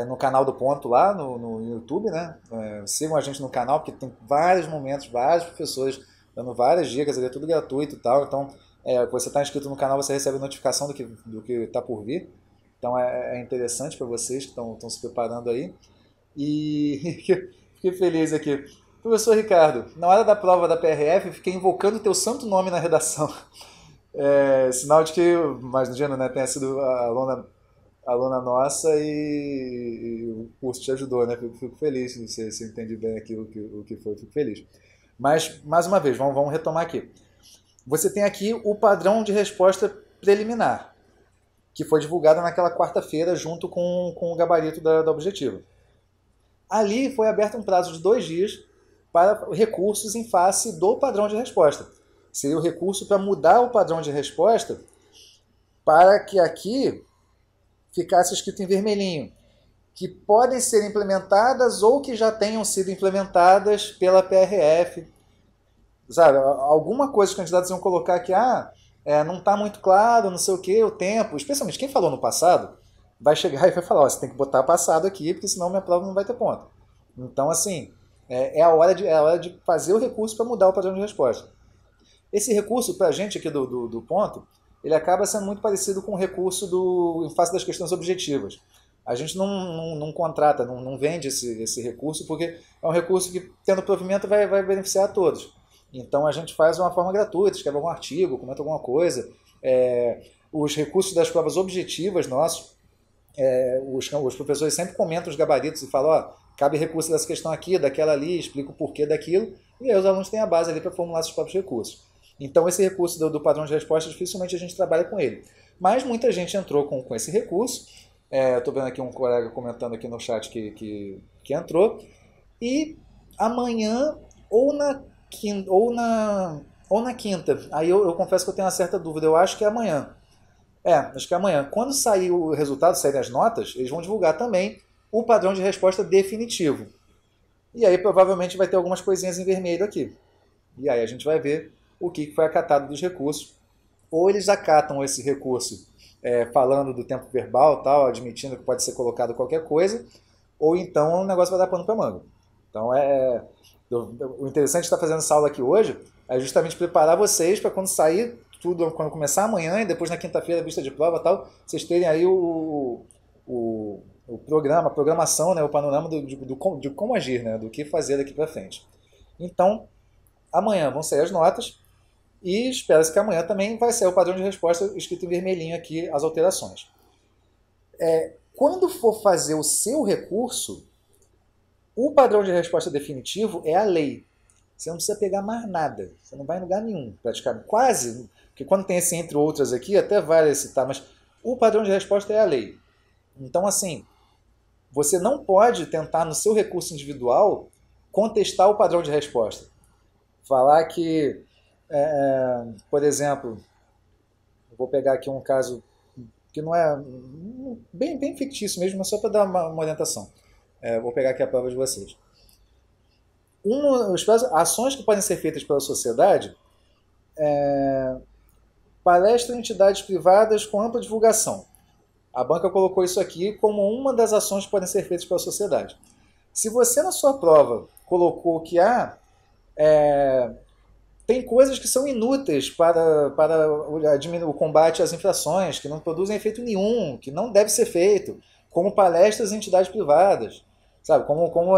no canal do Ponto lá no YouTube, né? Sigam a gente no canal porque tem vários momentos, vários professores dando várias dicas, é tudo gratuito e tal. Então, você está inscrito no canal, você recebe notificação do que está por vir. Então é interessante para vocês que estão se preparando aí. E fiquei feliz aqui. Professor Ricardo, na hora da prova da PRF, eu fiquei invocando o teu santo nome na redação. Sinal de que, imagino, né, tenha sido a aluna nossa e o curso te ajudou, né? Fico feliz se você entende bem aqui o que foi, fico feliz. Mas, mais uma vez, vamos retomar aqui. Você tem aqui o padrão de resposta preliminar, que foi divulgado naquela quarta-feira junto com o gabarito da objetiva. Ali foi aberto um prazo de 2 dias para recursos em face do padrão de resposta. Seria o recurso para mudar o padrão de resposta para que aqui ficasse escrito em vermelhinho, que podem ser implementadas ou que já tenham sido implementadas pela PRF. Sabe, alguma coisa que os candidatos iam colocar aqui, não está muito claro, não sei o que, o tempo, especialmente quem falou no passado, vai chegar e vai falar, você tem que botar passado aqui, porque senão minha prova não vai ter ponto. Então, assim, é a hora de fazer o recurso para mudar o padrão de resposta. Esse recurso, para a gente aqui do ponto, ele acaba sendo muito parecido com o recurso em face das questões objetivas. A gente não contrata, não vende esse recurso, porque é um recurso que, tendo provimento, vai beneficiar a todos. Então a gente faz de uma forma gratuita, escreve algum artigo, comenta alguma coisa. Os recursos das provas objetivas nossos, os professores sempre comentam os gabaritos e falam, cabe recurso dessa questão aqui, daquela ali, explica o porquê daquilo, e aí os alunos têm a base ali para formular seus próprios recursos. Então esse recurso do padrão de resposta, dificilmente a gente trabalha com ele. Mas muita gente entrou com esse recurso. Estou vendo aqui um colega comentando aqui no chat que entrou. E amanhã ou na quinta, aí eu confesso que eu tenho uma certa dúvida, eu acho que é amanhã. Acho que é amanhã. Quando sair o resultado, saírem as notas, eles vão divulgar também o padrão de resposta definitivo. E aí provavelmente vai ter algumas coisinhas em vermelho aqui. E aí a gente vai ver o que foi acatado dos recursos. Ou eles acatam esse recurso falando do tempo verbal, tal, admitindo que pode ser colocado qualquer coisa, ou então o negócio vai dar pano para manga. Então o interessante de estar fazendo essa aula aqui hoje é justamente preparar vocês para quando sair tudo, quando começar amanhã e depois na quinta-feira, vista de prova, tal, vocês terem aí o programa, a programação, né, o panorama de como agir, né, do que fazer daqui para frente. Então, amanhã vão sair as notas e espera-se que amanhã também vai sair o padrão de resposta escrito em vermelhinho aqui, as alterações. Quando for fazer o seu recurso, o padrão de resposta definitivo é a lei. Você não precisa pegar mais nada. Você não vai em lugar nenhum, praticamente. Quase, Porque quando tem esse entre outras aqui, até vale citar, mas o padrão de resposta é a lei. Então, assim, você não pode tentar no seu recurso individual contestar o padrão de resposta. Falar que, por exemplo, eu vou pegar aqui um caso que não é bem fictício mesmo, mas só para dar uma orientação. Vou pegar aqui a prova de vocês. Ações que podem ser feitas pela sociedade, palestra em entidades privadas com ampla divulgação. A banca colocou isso aqui como uma das ações que podem ser feitas pela sociedade. Se você na sua prova colocou que tem coisas que são inúteis para o combate às infrações, que não produzem efeito nenhum, que não deve ser feito, como palestras em entidades privadas, sabe? Como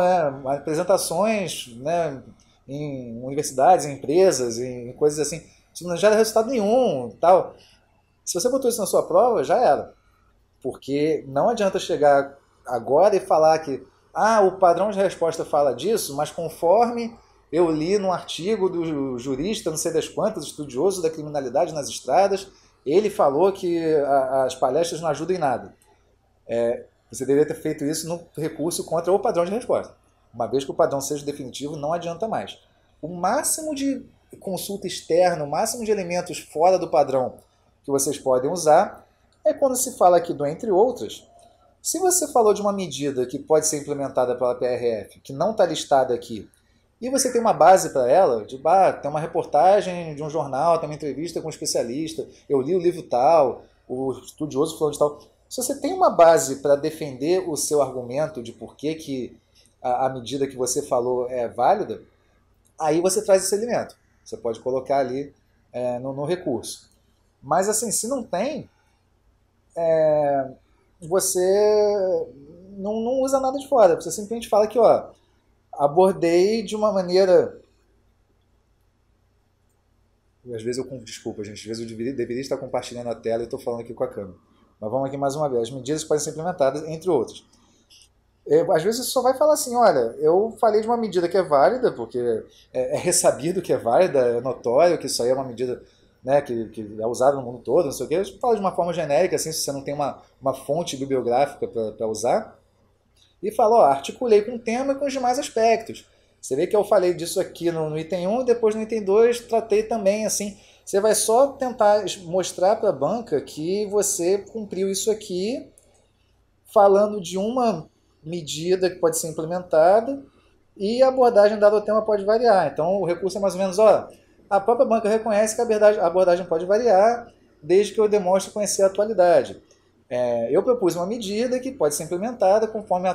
apresentações, né, em universidades, em empresas, em coisas assim. Isso não gera resultado nenhum, tal. Se você botou isso na sua prova, já era. Porque não adianta chegar agora e falar que o padrão de resposta fala disso, mas conforme eu li num artigo do jurista, não sei das quantas, estudioso da criminalidade nas estradas, ele falou que as palestras não ajudam em nada. Você deveria ter feito isso no recurso contra o padrão de resposta. Uma vez que o padrão seja definitivo, não adianta mais. O máximo de consulta externa, o máximo de elementos fora do padrão que vocês podem usar é quando se fala aqui do entre outras. Se você falou de uma medida que pode ser implementada pela PRF, que não está listada aqui, e você tem uma base para ela, tem uma reportagem de um jornal, tem uma entrevista com um especialista, eu li o livro tal, o estudioso falou de tal. Se você tem uma base para defender o seu argumento de por que a medida que você falou é válida, aí você traz esse elemento. Você pode colocar ali no recurso. Mas assim, se não tem, você não usa nada de fora. Você simplesmente fala que, abordei de uma maneira... Às vezes desculpa, gente, às vezes eu deveria estar compartilhando a tela e estou falando aqui com a câmera. Mas vamos aqui mais uma vez. As medidas podem ser implementadas, entre outras. Às vezes você só vai falar assim, olha, eu falei de uma medida que é válida, porque é ressabido que é válida, é notório que isso aí é uma medida, né, que é usada no mundo todo, não sei o quê. Eu falo de uma forma genérica, assim, se você não tem uma fonte bibliográfica para usar. E falo, articulei com o tema e com os demais aspectos. Você vê que eu falei disso aqui no item 1 e depois no item 2 tratei também, assim. Você vai só tentar mostrar para a banca que você cumpriu isso aqui falando de uma medida que pode ser implementada e a abordagem dada ao tema pode variar. Então o recurso é mais ou menos, a própria banca reconhece que a abordagem pode variar desde que eu demonstre conhecer a atualidade. Eu propus uma medida que pode ser implementada conforme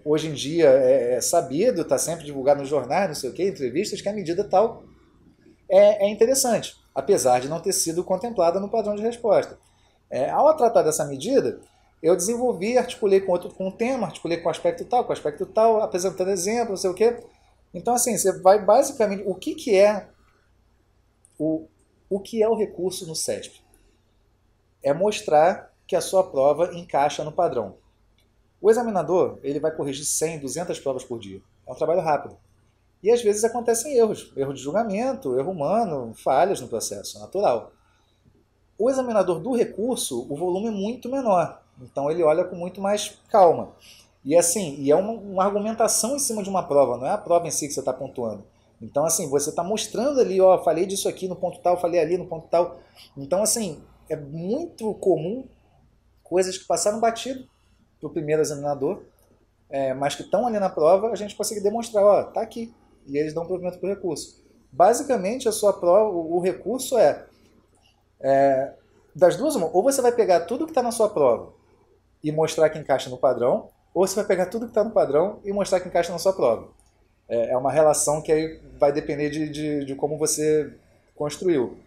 hoje em dia é sabido, está sempre divulgado nos jornais, não sei o que, entrevistas, que a medida tal é interessante, apesar de não ter sido contemplada no padrão de resposta. Ao tratar dessa medida, eu desenvolvi, articulei com um tema, articulei com aspecto tal, apresentando exemplo, não sei o que. Então, assim, você vai basicamente... O que é o recurso no CESP? É mostrar que a sua prova encaixa no padrão. O examinador, ele vai corrigir 100, 200 provas por dia. É um trabalho rápido. E às vezes acontecem erros. Erro de julgamento, erro humano, falhas no processo, natural. O examinador do recurso, o volume é muito menor. Então ele olha com muito mais calma. E assim, é uma argumentação em cima de uma prova, não é a prova em si que você está pontuando. Então assim, você está mostrando ali, falei disso aqui no ponto tal, falei ali no ponto tal. Então assim, é muito comum coisas que passaram batido para o primeiro examinador, mas que estão ali na prova, a gente consegue demonstrar, está aqui. E eles dão provimento para o recurso. Basicamente, a sua prova, o recurso das duas, ou você vai pegar tudo que está na sua prova e mostrar que encaixa no padrão, ou você vai pegar tudo que está no padrão e mostrar que encaixa na sua prova. É uma relação que aí vai depender de como você construiu.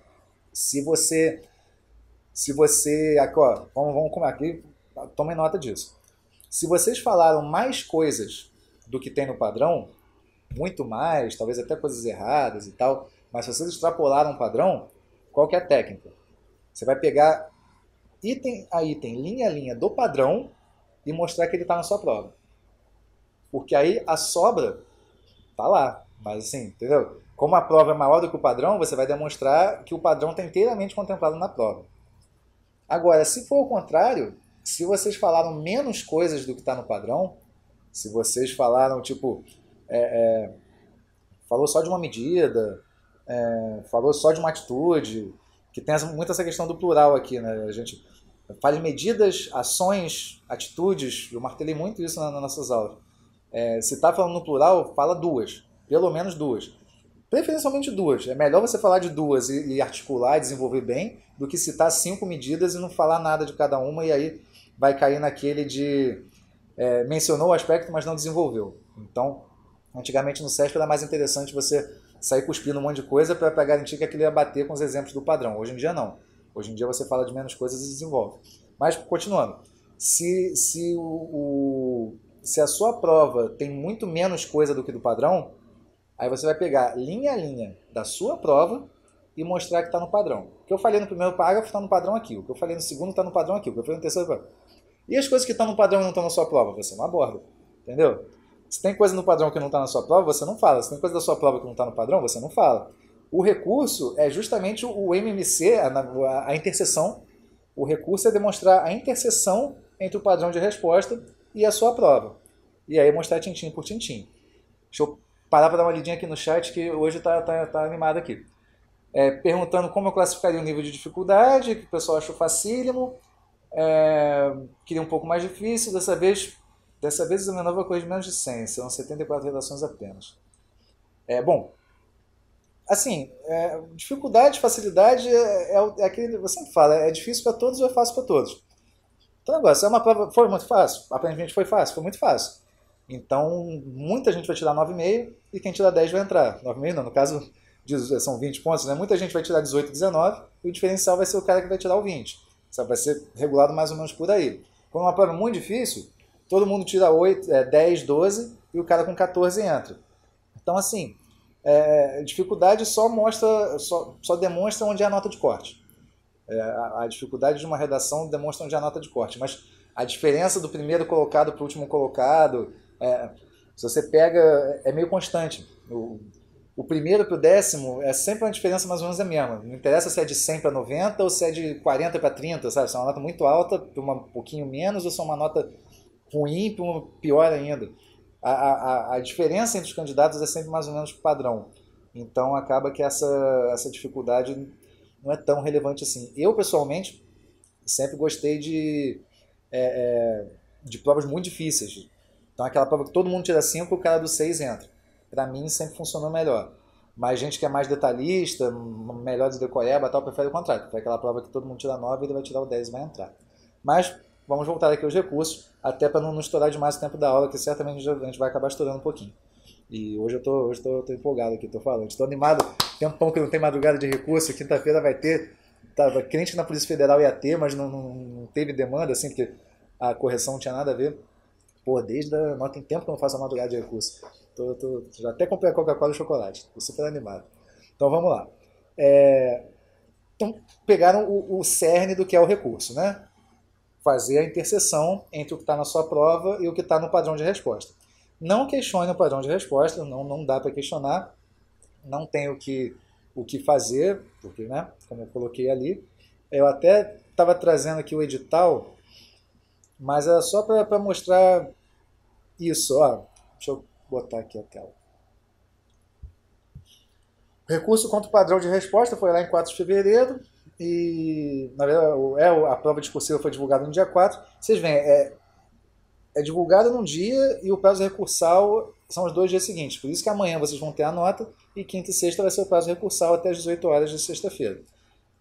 Se você aqui, vamos aqui, tomem nota disso. Se vocês falaram mais coisas do que tem no padrão, muito mais, talvez até coisas erradas e tal, mas se vocês extrapolaram um padrão, qual que é a técnica? Você vai pegar item a item, linha a linha do padrão e mostrar que ele está na sua prova. Porque aí a sobra tá lá. Mas assim, entendeu? como a prova é maior do que o padrão, você vai demonstrar que o padrão está inteiramente contemplado na prova. Agora, se for o contrário, se vocês falaram menos coisas do que está no padrão, se vocês falaram, tipo, falou só de uma medida, falou só de uma atitude, que tem muito essa questão do plural aqui, né? A gente fala em medidas, ações, atitudes, eu martelei muito isso nas nossas aulas. Se está falando no plural, fala duas, pelo menos duas. Preferencialmente duas. É melhor você falar de duas e articular e desenvolver bem do que citar 5 medidas e não falar nada de cada uma e aí vai cair naquele de mencionou o aspecto, mas não desenvolveu. Então, antigamente no SESP era mais interessante você sair cuspindo um monte de coisa para garantir que aquilo ia bater com os exemplos do padrão. Hoje em dia não. Hoje em dia você fala de menos coisas e desenvolve. Mas, continuando, se a sua prova tem muito menos coisa do que do padrão, aí você vai pegar linha a linha da sua prova e mostrar que está no padrão. O que eu falei no primeiro parágrafo está no padrão aqui. O que eu falei no segundo está no padrão aqui. O que eu falei no terceiro está no padrão. E as coisas que estão no padrão e não estão na sua prova? Você não aborda. Entendeu? Se tem coisa no padrão que não está na sua prova, você não fala. Se tem coisa da sua prova que não está no padrão, você não fala. O recurso é justamente o MMC, a interseção. O recurso é demonstrar a interseção entre o padrão de resposta e a sua prova. E aí mostrar tintim por tintim. Deixa eu parar para dar uma lidinha aqui no chat, que hoje tá animado aqui. Perguntando como eu classificaria o nível de dificuldade, que o pessoal achou facílimo. Queria um pouco mais difícil. Dessa vez examinou uma coisa de menos de 100, são 74 redações apenas. Bom, assim, dificuldade, facilidade é aquele, você sempre fala, é difícil para todos ou é fácil para todos. Então, negócio, uma prova, foi muito fácil? Aparentemente foi fácil, foi muito fácil. Então, muita gente vai tirar 9,5 e quem tira 10 vai entrar. 9,5 não, no caso são 20 pontos, né? Muita gente vai tirar 18, 19 e o diferencial vai ser o cara que vai tirar o 20. Vai ser regulado mais ou menos por aí. Quando uma prova é muito difícil, todo mundo tira 8, 10, 12 e o cara com 14 entra. Então, assim, dificuldade só demonstra onde é a nota de corte. A dificuldade de uma redação demonstra onde é a nota de corte, mas a diferença do primeiro colocado para o último colocado, se você pega, é meio constante. O primeiro para o 10º é sempre uma diferença mais ou menos a mesma. Não interessa se é de 100 para 90 ou se é de 40 para 30, sabe? Se é uma nota muito alta para um pouquinho menos ou se é uma nota ruim para uma pior ainda. A diferença entre os candidatos é sempre mais ou menos padrão. Então acaba que essa dificuldade não é tão relevante assim. Eu, pessoalmente, sempre gostei de provas muito difíceis. Então aquela prova que todo mundo tira 5, o cara do 6 entra. Para mim sempre funcionou melhor. Mas gente que é mais detalhista, melhor de decoreba, tal, prefere o contrário. Prefere aquela prova que todo mundo tira 9 e ele vai tirar o 10 e vai entrar. Mas vamos voltar aqui aos recursos, até para não estourar demais o tempo da aula, que certamente a gente vai acabar estourando um pouquinho. E hoje eu tô empolgado aqui, tô falando. Estou animado, tempão que não tem madrugada de recurso, quinta-feira vai ter. Tava crente que na Polícia Federal ia ter, mas não teve demanda, assim, porque a correção não tinha nada a ver. Pô, tem tempo que eu não faço a madrugada de recurso. Já até comprei a Coca-Cola e o chocolate. Tô super animado. Então vamos lá. Então pegaram o cerne do que é o recurso, né? Fazer a interseção entre o que está na sua prova e o que está no padrão de resposta. Não questione o padrão de resposta, não dá para questionar. Não tem o que fazer, porque, né, como eu coloquei ali. Eu até estava trazendo aqui o edital, mas era só para mostrar isso. Ó. Deixa eu botar aqui a tela. O recurso contra o padrão de resposta foi lá em 4 de fevereiro e, na verdade, a prova discursiva foi divulgada no dia 4. Vocês veem, é divulgado num dia e o prazo recursal são os 2 dias seguintes. Por isso que amanhã vocês vão ter a nota e quinta e sexta vai ser o prazo recursal até as 18 horas de sexta-feira.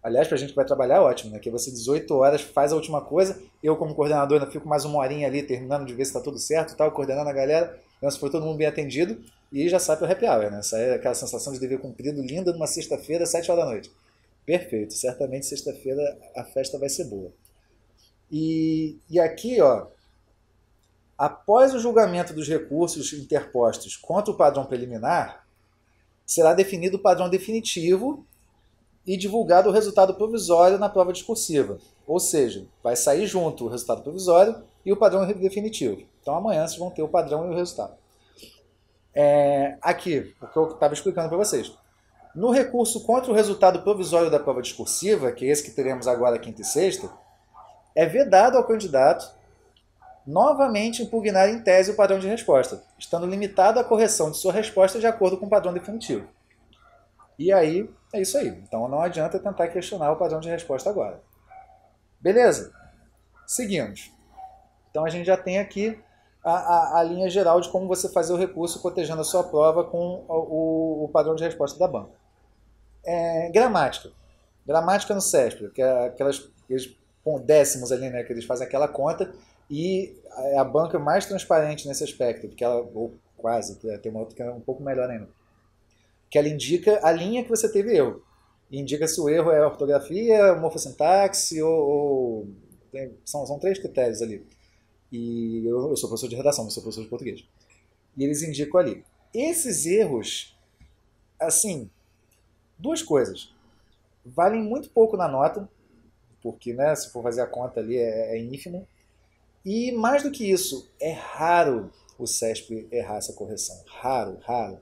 Aliás, para a gente que vai trabalhar, ótimo, né? Que você 18 horas faz a última coisa, eu como coordenador ainda fico mais uma horinha ali terminando de ver se está tudo certo, tal, coordenando a galera, vendo se foi todo mundo bem atendido e já sai para o happy hour, né? Sai aquela sensação de dever cumprido linda numa sexta-feira, 7 horas da noite. Perfeito, certamente sexta-feira a festa vai ser boa. E aqui, ó, após o julgamento dos recursos interpostos contra o padrão preliminar, será definido o padrão definitivo e divulgado o resultado provisório na prova discursiva. Ou seja, vai sair junto o resultado provisório e o padrão definitivo. Então amanhã vocês vão ter o padrão e o resultado. Aqui, o que eu estava explicando para vocês. No recurso contra o resultado provisório da prova discursiva, que é esse que teremos agora quinta e sexta, é vedado ao candidato novamente impugnar em tese o padrão de resposta, estando limitado à correção de sua resposta de acordo com o padrão definitivo. E aí, é isso aí. Então não adianta tentar questionar o padrão de resposta agora. Beleza? Seguimos. Então a gente já tem aqui a linha geral de como você fazer o recurso cotejando a sua prova com o padrão de resposta da banca. Gramática. Gramática no CESP, que é aqueles décimos ali, né, que eles fazem aquela conta, e é a banca mais transparente nesse aspecto, porque ela, ou quase, tem uma outra que é um pouco melhor ainda, que ela indica a linha que você teve erro. E indica se o erro é ortografia, morfossintaxe são 3 critérios ali. E eu sou professor de redação, não sou professor de português. E eles indicam ali. Esses erros, assim, 2 coisas. Valem muito pouco na nota, porque, né, se for fazer a conta ali é ínfimo. E mais do que isso, é raro o CESP errar essa correção. Raro, raro.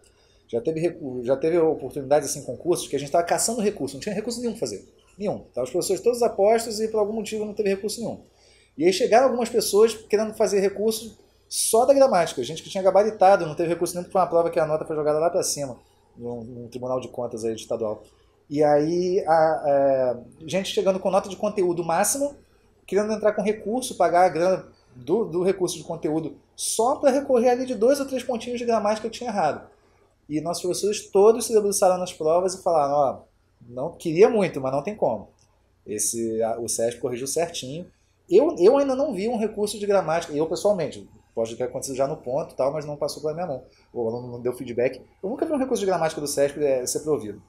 Já teve oportunidades assim, concursos, que a gente estava caçando recurso, não tinha recurso nenhum para fazer. Nenhum. Tá, os professores todos apostos e por algum motivo não teve recurso nenhum. E aí chegaram algumas pessoas querendo fazer recurso só da gramática. Gente que tinha gabaritado, não teve recurso nenhum porque foi uma prova que a nota foi jogada lá para cima, num tribunal de contas aí estadual. E aí, gente chegando com nota de conteúdo máximo, querendo entrar com recurso, pagar a grana do recurso de conteúdo só para recorrer ali de 2 ou 3 pontinhos de gramática que tinha errado. E nossos professores todos se debruçaram nas provas e falaram, ó, não queria muito, mas não tem como. O CESP corrigiu certinho. Eu ainda não vi um recurso de gramática, eu pessoalmente, pode ter acontecido já no ponto, tal, mas não passou pela minha mão, ou não deu feedback. Eu nunca vi um recurso de gramática do CESP ser provido.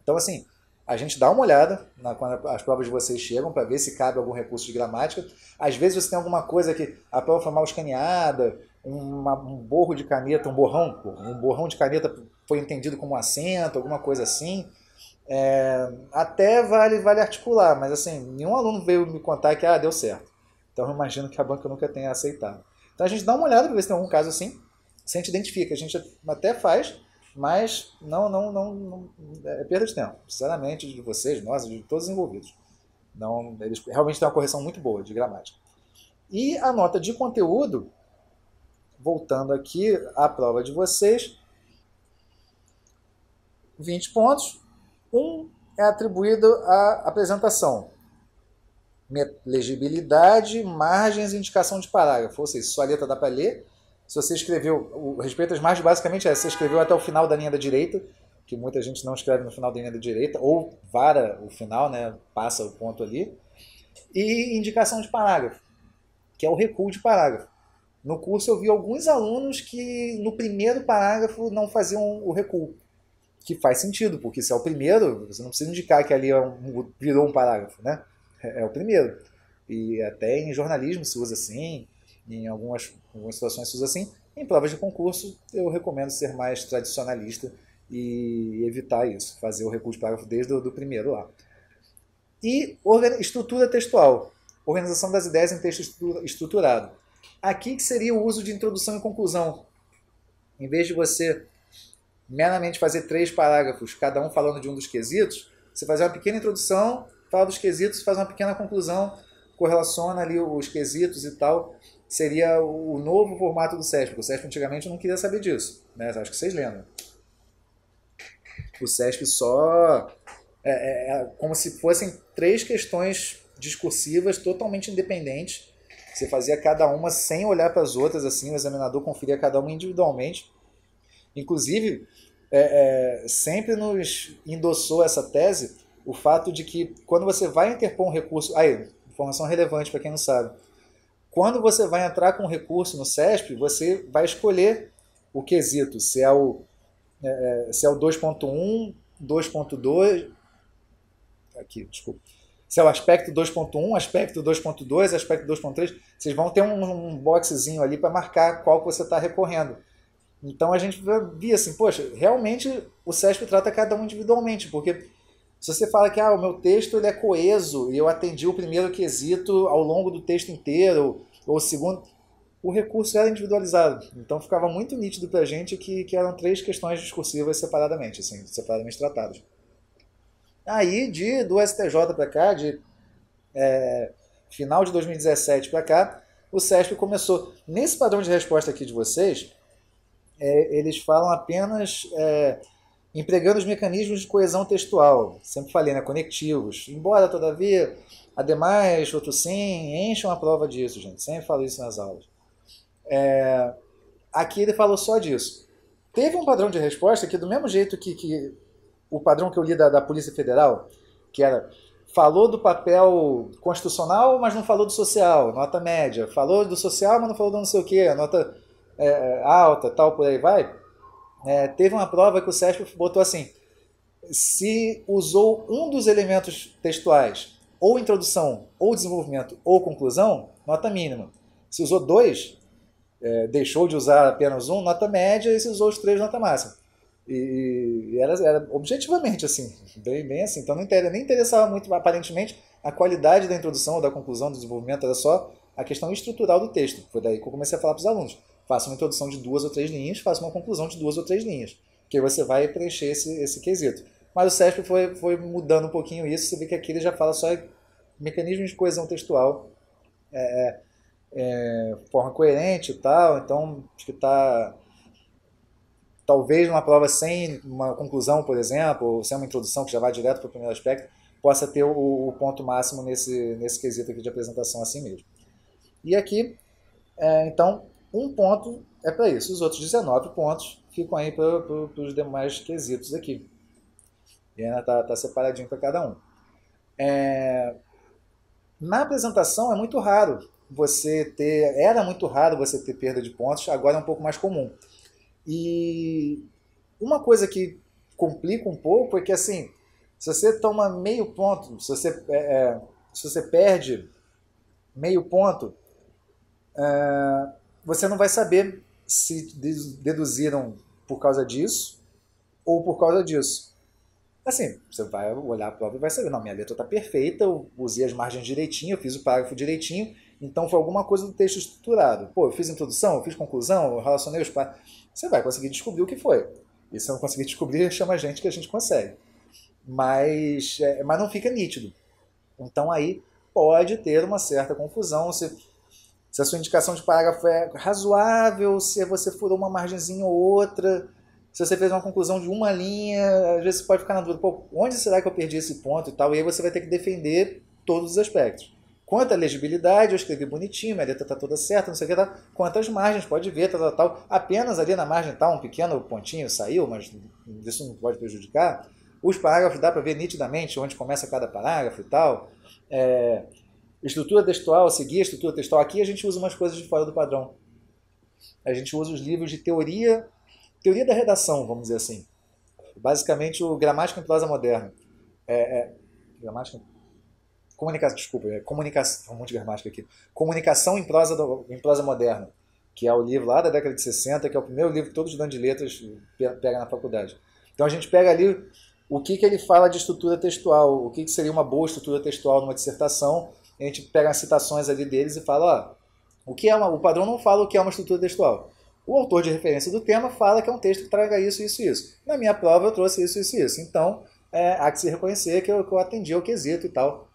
Então, assim, a gente dá uma olhada quando as provas de vocês chegam para ver se cabe algum recurso de gramática. Às vezes você tem alguma coisa que a prova foi mal escaneada, um borro de caneta, um borrão de caneta foi entendido como um acento, alguma coisa assim. Até vale articular, mas assim, nenhum aluno veio me contar que deu certo. Então eu imagino que a banca nunca tenha aceitado. Então a gente dá uma olhada para ver se tem algum caso assim. Se a gente identifica, a gente até faz, mas não é perda de tempo. Sinceramente, de vocês, nós, de todos os envolvidos. Não, eles realmente têm uma correção muito boa de gramática. E a nota de conteúdo, voltando aqui à prova de vocês, 20 pontos. É atribuído à apresentação. Legibilidade, margens e indicação de parágrafo. Ou seja, se sua letra dá para ler, se você escreveu, o respeito às margens basicamente se você escreveu até o final da linha da direita, que muita gente não escreve no final da linha da direita, ou vara o final, né, passa o ponto ali. E indicação de parágrafo, que é o recuo de parágrafo. No curso eu vi alguns alunos que no primeiro parágrafo não faziam o recuo. Que faz sentido, porque se é o primeiro, você não precisa indicar que ali virou um parágrafo, né? É o primeiro. E até em jornalismo se usa assim, em algumas situações se usa assim. Em provas de concurso, eu recomendo ser mais tradicionalista e evitar isso, fazer o recuo de parágrafo desde o primeiro lá. E estrutura textual, organização das ideias em texto estruturado. Aqui que seria o uso de introdução e conclusão. Em vez de você meramente fazer 3 parágrafos, cada um falando de um dos quesitos, você faz uma pequena introdução, fala dos quesitos, faz uma pequena conclusão, correlaciona ali os quesitos e tal. Seria o novo formato do CESP. O CESP antigamente não queria saber disso, né? Acho que vocês lembram. O CESP só como se fossem 3 questões discursivas totalmente independentes. Você fazia cada uma sem olhar para as outras, assim, o examinador conferia cada uma individualmente. Inclusive, sempre nos endossou essa tese o fato de que quando você vai interpor um recurso... Aí, informação relevante para quem não sabe. Quando você vai entrar com um recurso no CESP, você vai escolher o quesito, se é o 2.1, 2.2... Aqui, desculpa. Se é o aspecto 2.1, aspecto 2.2, aspecto 2.3, vocês vão ter um boxezinho ali para marcar qual que você está recorrendo. Então a gente via assim, poxa, realmente o CESP trata cada um individualmente, porque se você fala que o meu texto ele é coeso e eu atendi o primeiro quesito ao longo do texto inteiro, ou o segundo, o recurso era individualizado. Então ficava muito nítido para a gente que eram três questões discursivas separadamente, assim, separadamente tratadas. Aí, do STJ para cá, de final de 2017 para cá, o CESP começou. Nesse padrão de resposta aqui de vocês, eles falam apenas empregando os mecanismos de coesão textual. Sempre falei, né? Conectivos. Embora, todavia, ademais, outro sim, encham a prova disso, gente. Sempre falo isso nas aulas. Aqui ele falou só disso. Teve um padrão de resposta que, do mesmo jeito que o padrão que eu li da Polícia Federal, que era falou do papel constitucional, mas não falou do social, nota média. Falou do social, mas não falou do não sei o que, nota alta, tal, por aí vai. Teve uma prova que o CESP botou assim, se usou um dos elementos textuais, ou introdução, ou desenvolvimento, ou conclusão, nota mínima. Se usou dois, deixou de usar apenas um, nota média, e se usou os três, nota máxima. E era objetivamente assim, bem assim. Então nem interessava muito, aparentemente, a qualidade da introdução ou da conclusão do desenvolvimento, era só a questão estrutural do texto. Foi daí que eu comecei a falar para os alunos. Faça uma introdução de 2 ou 3 linhas, faça uma conclusão de 2 ou 3 linhas, que aí você vai preencher esse quesito. Mas o CESP foi mudando um pouquinho isso, você vê que aqui ele já fala só mecanismos de coesão textual, forma coerente e tal, então acho que está talvez numa prova sem uma conclusão, por exemplo, ou sem uma introdução que já vai direto para o primeiro aspecto, possa ter o ponto máximo nesse quesito aqui de apresentação assim mesmo. E aqui, então, um ponto é para isso. Os outros 19 pontos ficam aí para os demais quesitos aqui. E ainda está separadinho para cada um. Na apresentação é muito raro era muito raro você ter perda de pontos, agora é um pouco mais comum. E uma coisa que complica um pouco é que, assim, se você toma meio ponto, se você perde meio ponto, você não vai saber se deduziram por causa disso ou por causa disso. Assim, você vai olhar a prova e vai saber, não, minha letra está perfeita, eu usei as margens direitinho, eu fiz o parágrafo direitinho, então foi alguma coisa do texto estruturado. Pô, eu fiz introdução, eu fiz conclusão, eu relacionei os parágrafos. Você vai conseguir descobrir o que foi. E se não conseguir descobrir, chama a gente que a gente consegue. Mas não fica nítido. Então aí pode ter uma certa confusão se a sua indicação de parágrafo é razoável, se você furou uma margenzinha ou outra, se você fez uma conclusão de uma linha, às vezes você pode ficar na dúvida, pô, onde será que eu perdi esse ponto e tal, e aí você vai ter que defender todos os aspectos. Quanto à legibilidade, eu escrevi bonitinho, minha letra está toda certa, não sei o que, tá. Quantas margens, pode ver, tal. Apenas ali na margem tá um pequeno pontinho saiu, mas isso não pode prejudicar. Os parágrafos dá para ver nitidamente onde começa cada parágrafo e tal. Estrutura textual, seguir a estrutura textual. Aqui a gente usa umas coisas de fora do padrão. A gente usa os livros de teoria da redação, vamos dizer assim. Basicamente o Gramática em Prosa Moderna. Gramática... Comunicação, um monte de gramática aqui. Comunicação em prosa moderna, que é o livro lá da década de 60, que é o primeiro livro que todo estudante de letras pega na faculdade. Então a gente pega ali o que ele fala de estrutura textual, o que seria uma boa estrutura textual numa dissertação, a gente pega as citações ali deles e fala, ó, o padrão não fala o que é uma estrutura textual. O autor de referência do tema fala que é um texto que traga isso, isso e isso. Na minha prova eu trouxe isso, isso e isso. Então, há que se reconhecer que eu atendi ao quesito e tal.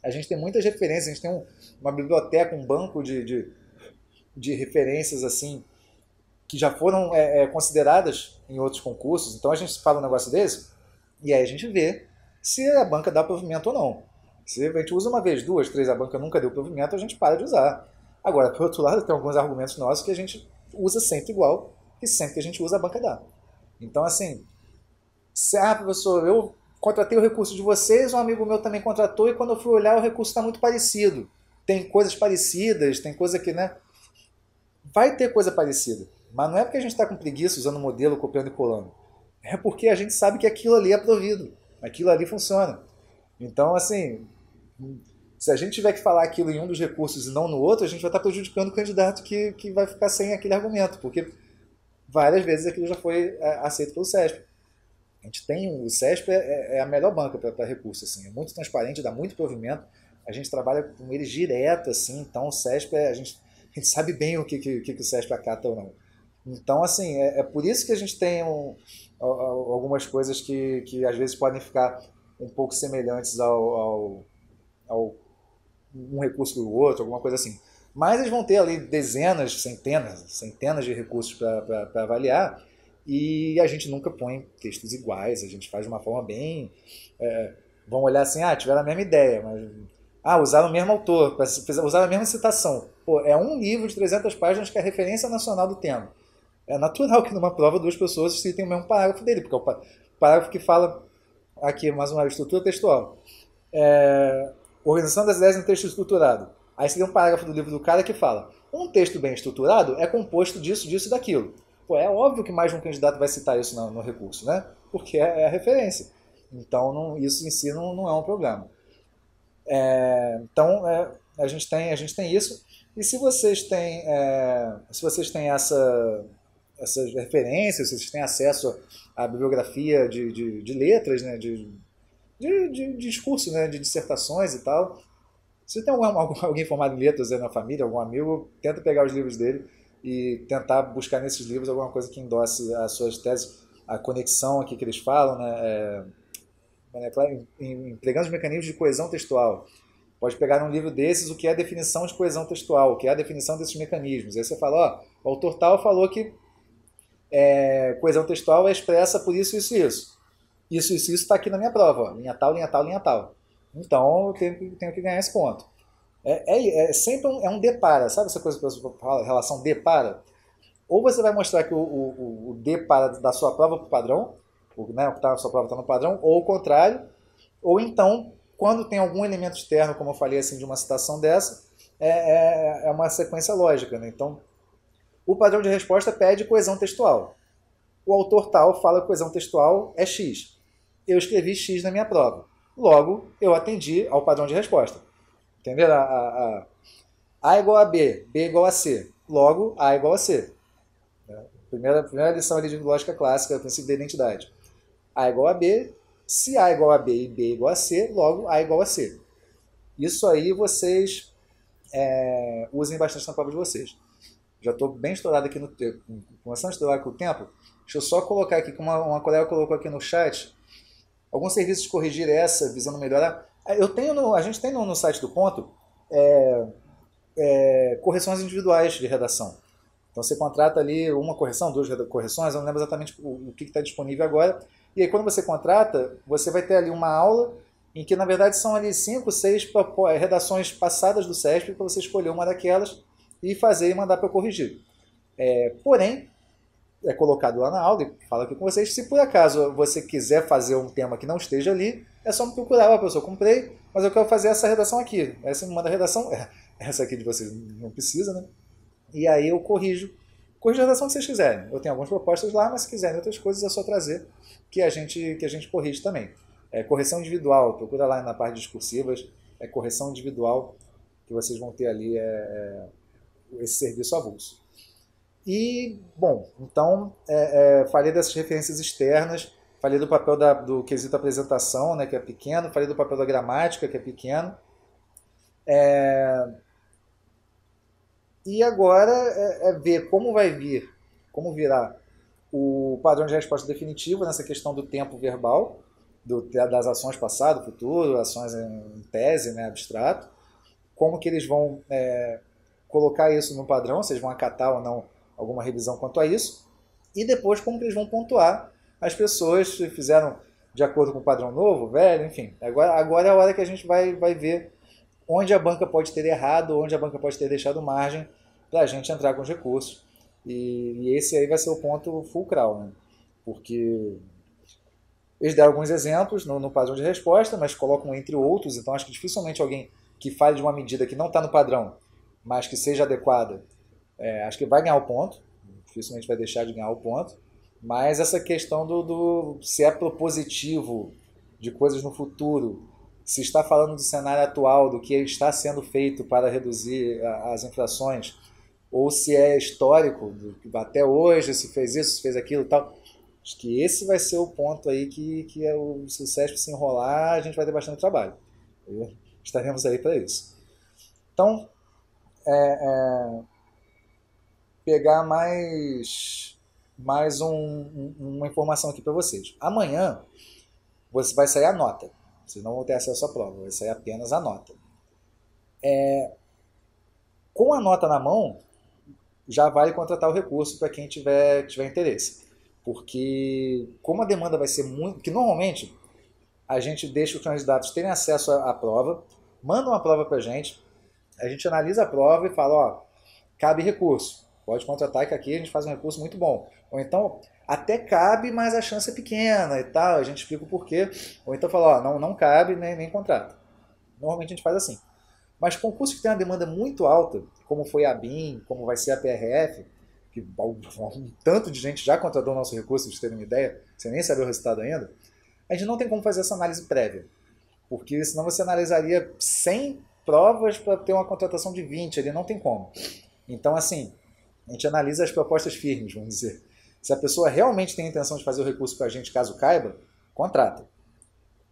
A gente tem muitas referências, a gente tem uma biblioteca, um banco de referências assim que já foram consideradas em outros concursos. Então a gente fala um negócio desse e aí a gente vê se a banca dá provimento ou não. Se a gente usa uma vez, duas, três, a banca nunca deu provimento, a gente para de usar. Agora, por outro lado, tem alguns argumentos nossos que a gente usa sempre igual e sempre que a gente usa a banca dá. Então, assim, professor, eu contratei o recurso de vocês, um amigo meu também contratou e quando eu fui olhar o recurso está muito parecido. Tem coisas parecidas, tem coisa que, né? Vai ter coisa parecida, mas não é porque a gente está com preguiça usando o modelo, copiando e colando. É porque a gente sabe que aquilo ali é provido, aquilo ali funciona. Então, assim, se a gente tiver que falar aquilo em um dos recursos e não no outro, a gente vai estar prejudicando o candidato que vai ficar sem aquele argumento, porque várias vezes aquilo já foi aceito pelo CESP. O CESP é a melhor banca para recurso, assim, é muito transparente, dá muito provimento, a gente trabalha com eles direto, assim, então o CESP a gente A gente sabe bem o que o SESP acata ou não. Então, assim, é por isso que a gente tem algumas coisas que às vezes podem ficar um pouco semelhantes ao um recurso do outro, alguma coisa assim. Mas eles vão ter ali dezenas, centenas de recursos para avaliar e a gente nunca põe textos iguais, a gente faz de uma forma bem... vão olhar assim, tiveram a mesma ideia, mas... usaram o mesmo autor, usaram a mesma citação. Pô, é um livro de 300 páginas que é a referência nacional do tema. É natural que numa prova duas pessoas citem o mesmo parágrafo dele, porque é o parágrafo que fala, aqui mais uma estrutura textual. Organização das ideias em texto estruturado. Aí você tem um parágrafo do livro do cara que fala: um texto bem estruturado é composto disso, disso e daquilo. Pô, é óbvio que mais de um candidato vai citar isso no recurso, né? Porque é a referência. Então, isso em si não é um problema. Então, a gente tem isso. E se vocês têm essas referências, se vocês têm acesso à bibliografia de letras, né, de discurso, né, de dissertações e tal. Se tem alguém formado em letras aí na família, algum amigo, tenta pegar os livros dele e tentar buscar nesses livros alguma coisa que endosse as suas teses, a conexão aqui que eles falam, né, empregando os mecanismos de coesão textual. Pode pegar num livro desses o que é a definição de coesão textual, o que é a definição desses mecanismos. Aí você fala, o autor tal falou que coesão textual é expressa por isso, isso e isso. Isso está aqui na minha prova, linha tal, linha tal, linha tal. Então eu tenho que ganhar esse ponto. Sempre um depara, sabe essa coisa que você fala, relação depara? Ou você vai mostrar que o depara da sua prova para o padrão, né, o que está na sua prova está no padrão, ou o contrário, ou então, quando tem algum elemento externo, como eu falei assim, de uma citação dessa, é uma sequência lógica. Né? Então, o padrão de resposta pede coesão textual. O autor tal fala que coesão textual é X. Eu escrevi X na minha prova. Logo, eu atendi ao padrão de resposta. Entenderam? A igual a B, B igual a C. Logo, A igual a C. Primeira lição ali de lógica clássica, o princípio da identidade. A igual a B, se A igual a B e B igual a C, logo A igual a C. Isso aí vocês usem bastante na prova de vocês. Já estou bem estourado aqui no tempo, começando a estourar com o tempo. Deixa eu só colocar aqui, como uma colega colocou aqui no chat, alguns serviços de corrigir essa, visando melhorar. A gente tem no site do Ponto correções individuais de redação. Então você contrata ali uma correção, duas correções, eu não lembro exatamente o que está disponível agora. E aí quando você contrata, você vai ter ali uma aula em que na verdade são ali 5, 6 redações passadas do SESP para você escolher uma daquelas e fazer e mandar para eu corrigir. Porém, é colocado lá na aula e falo aqui com vocês, se por acaso você quiser fazer um tema que não esteja ali, é só me procurar, professor, comprei, mas eu quero fazer essa redação aqui. Aí você me manda a redação, essa aqui de vocês não precisa, né? E aí eu corrijo a redação que vocês quiserem. Eu tenho algumas propostas lá, mas se quiserem outras coisas é só trazer que a gente corrige também. Correção individual, procura lá na parte de discursivas, correção individual que vocês vão ter ali esse serviço avulso. E, bom, então, falei dessas referências externas, falei do papel do quesito apresentação, né, que é pequeno, falei do papel da gramática, que é pequeno. E agora ver como virá o padrão de resposta definitivo nessa questão do tempo verbal, das ações passado, futuro, ações em tese, né, abstrato, como que eles vão colocar isso no padrão, se eles vão acatar ou não alguma revisão quanto a isso, e depois como que eles vão pontuar as pessoas que fizeram de acordo com o padrão novo, velho, enfim. Agora é a hora que a gente vai ver onde a banca pode ter errado, onde a banca pode ter deixado margem para a gente entrar com os recursos. E esse aí vai ser o ponto fulcral, né? Porque eles deram alguns exemplos no padrão de resposta, mas colocam entre outros, então acho que dificilmente alguém que fale de uma medida que não está no padrão, mas que seja adequada, acho que vai ganhar o ponto, dificilmente vai deixar de ganhar o ponto, mas essa questão se é propositivo de coisas no futuro, se está falando do cenário atual, do que está sendo feito para reduzir as infrações, ou se é histórico, até hoje se fez isso, se fez aquilo e tal. Acho que esse vai ser o ponto aí que se o SESP se enrolar, a gente vai ter bastante trabalho. Estaremos aí para isso. Então, pegar uma informação aqui para vocês. Amanhã você vai sair a nota. Vocês não vão ter acesso à prova, vai sair apenas a nota. Com a nota na mão, já vale contratar o recurso para quem tiver interesse. Porque como a demanda vai ser muito... Porque normalmente a gente deixa os candidatos terem acesso à prova, mandam a prova para a gente analisa a prova e fala, ó, cabe recurso. Pode contratar que aqui a gente faz um recurso muito bom. Ou então, até cabe, mas a chance é pequena e tal, a gente explica o porquê. Ou então fala, ó, não cabe, nem contrata. Normalmente a gente faz assim. Mas concurso que tem uma demanda muito alta, como foi a BIM, como vai ser a PRF, que um tanto de gente já contratou o nosso recurso, pra vocês terem uma ideia, você nem sabe o resultado ainda, a gente não tem como fazer essa análise prévia. Porque senão você analisaria 100 provas para ter uma contratação de 20, ali não tem como. Então, assim, a gente analisa as propostas firmes, vamos dizer. Se a pessoa realmente tem a intenção de fazer o recurso para a gente, caso caiba, contrata.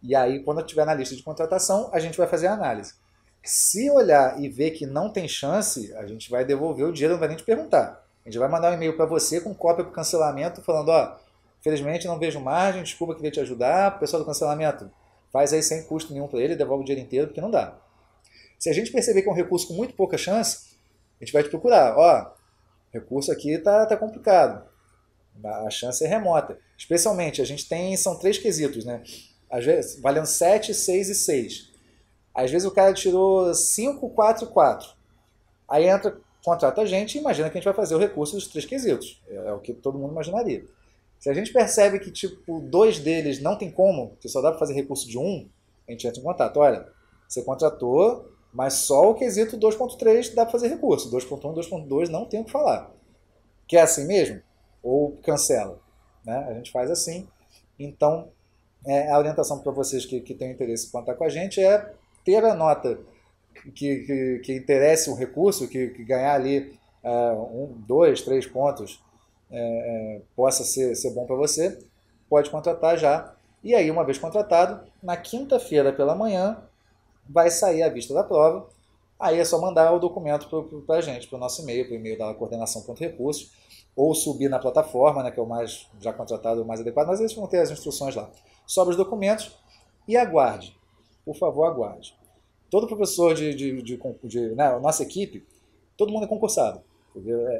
E aí, quando tiver na lista de contratação, a gente vai fazer a análise. Se olhar e ver que não tem chance, a gente vai devolver o dinheiro, não vai nem te perguntar. A gente vai mandar um e-mail para você com cópia para o cancelamento, falando, ó, infelizmente não vejo margem, desculpa, queria te ajudar, pessoal do cancelamento, faz aí sem custo nenhum para ele, devolve o dinheiro inteiro, porque não dá. Se a gente perceber que é um recurso com muito pouca chance, a gente vai te procurar, ó, recurso aqui tá complicado, a chance é remota. Especialmente, a gente são 3 quesitos, né? Às vezes, valendo 7, 6 e 6. Às vezes o cara tirou 5, 4 e 4. Aí entra, contrata a gente e imagina que a gente vai fazer o recurso dos 3 quesitos. É o que todo mundo imaginaria. Se a gente percebe que tipo 2 deles não tem como, que só dá para fazer recurso de um, a gente entra em contato. Olha, você contratou, mas só o quesito 2.3 dá para fazer recurso. 2.1, 2.2 não tem o que falar. Quer assim mesmo? Ou cancela? Né? A gente faz assim. Então, a orientação para vocês que têm interesse em contar com a gente é ter a nota que interesse o recurso, que ganhar ali 1, 2, 3 pontos possa ser bom para você, pode contratar já. E aí, uma vez contratado, na quinta-feira pela manhã, vai sair a vista da prova. Aí é só mandar o documento para a gente, para o nosso e-mail, para o e-mail da coordenação.recursos, ou subir na plataforma, né, que é o mais já contratado, o mais adequado, mas eles vão ter as instruções lá. Sobe os documentos e aguarde. Por favor, aguarde. Todo professor né, nossa equipe, todo mundo é concursado.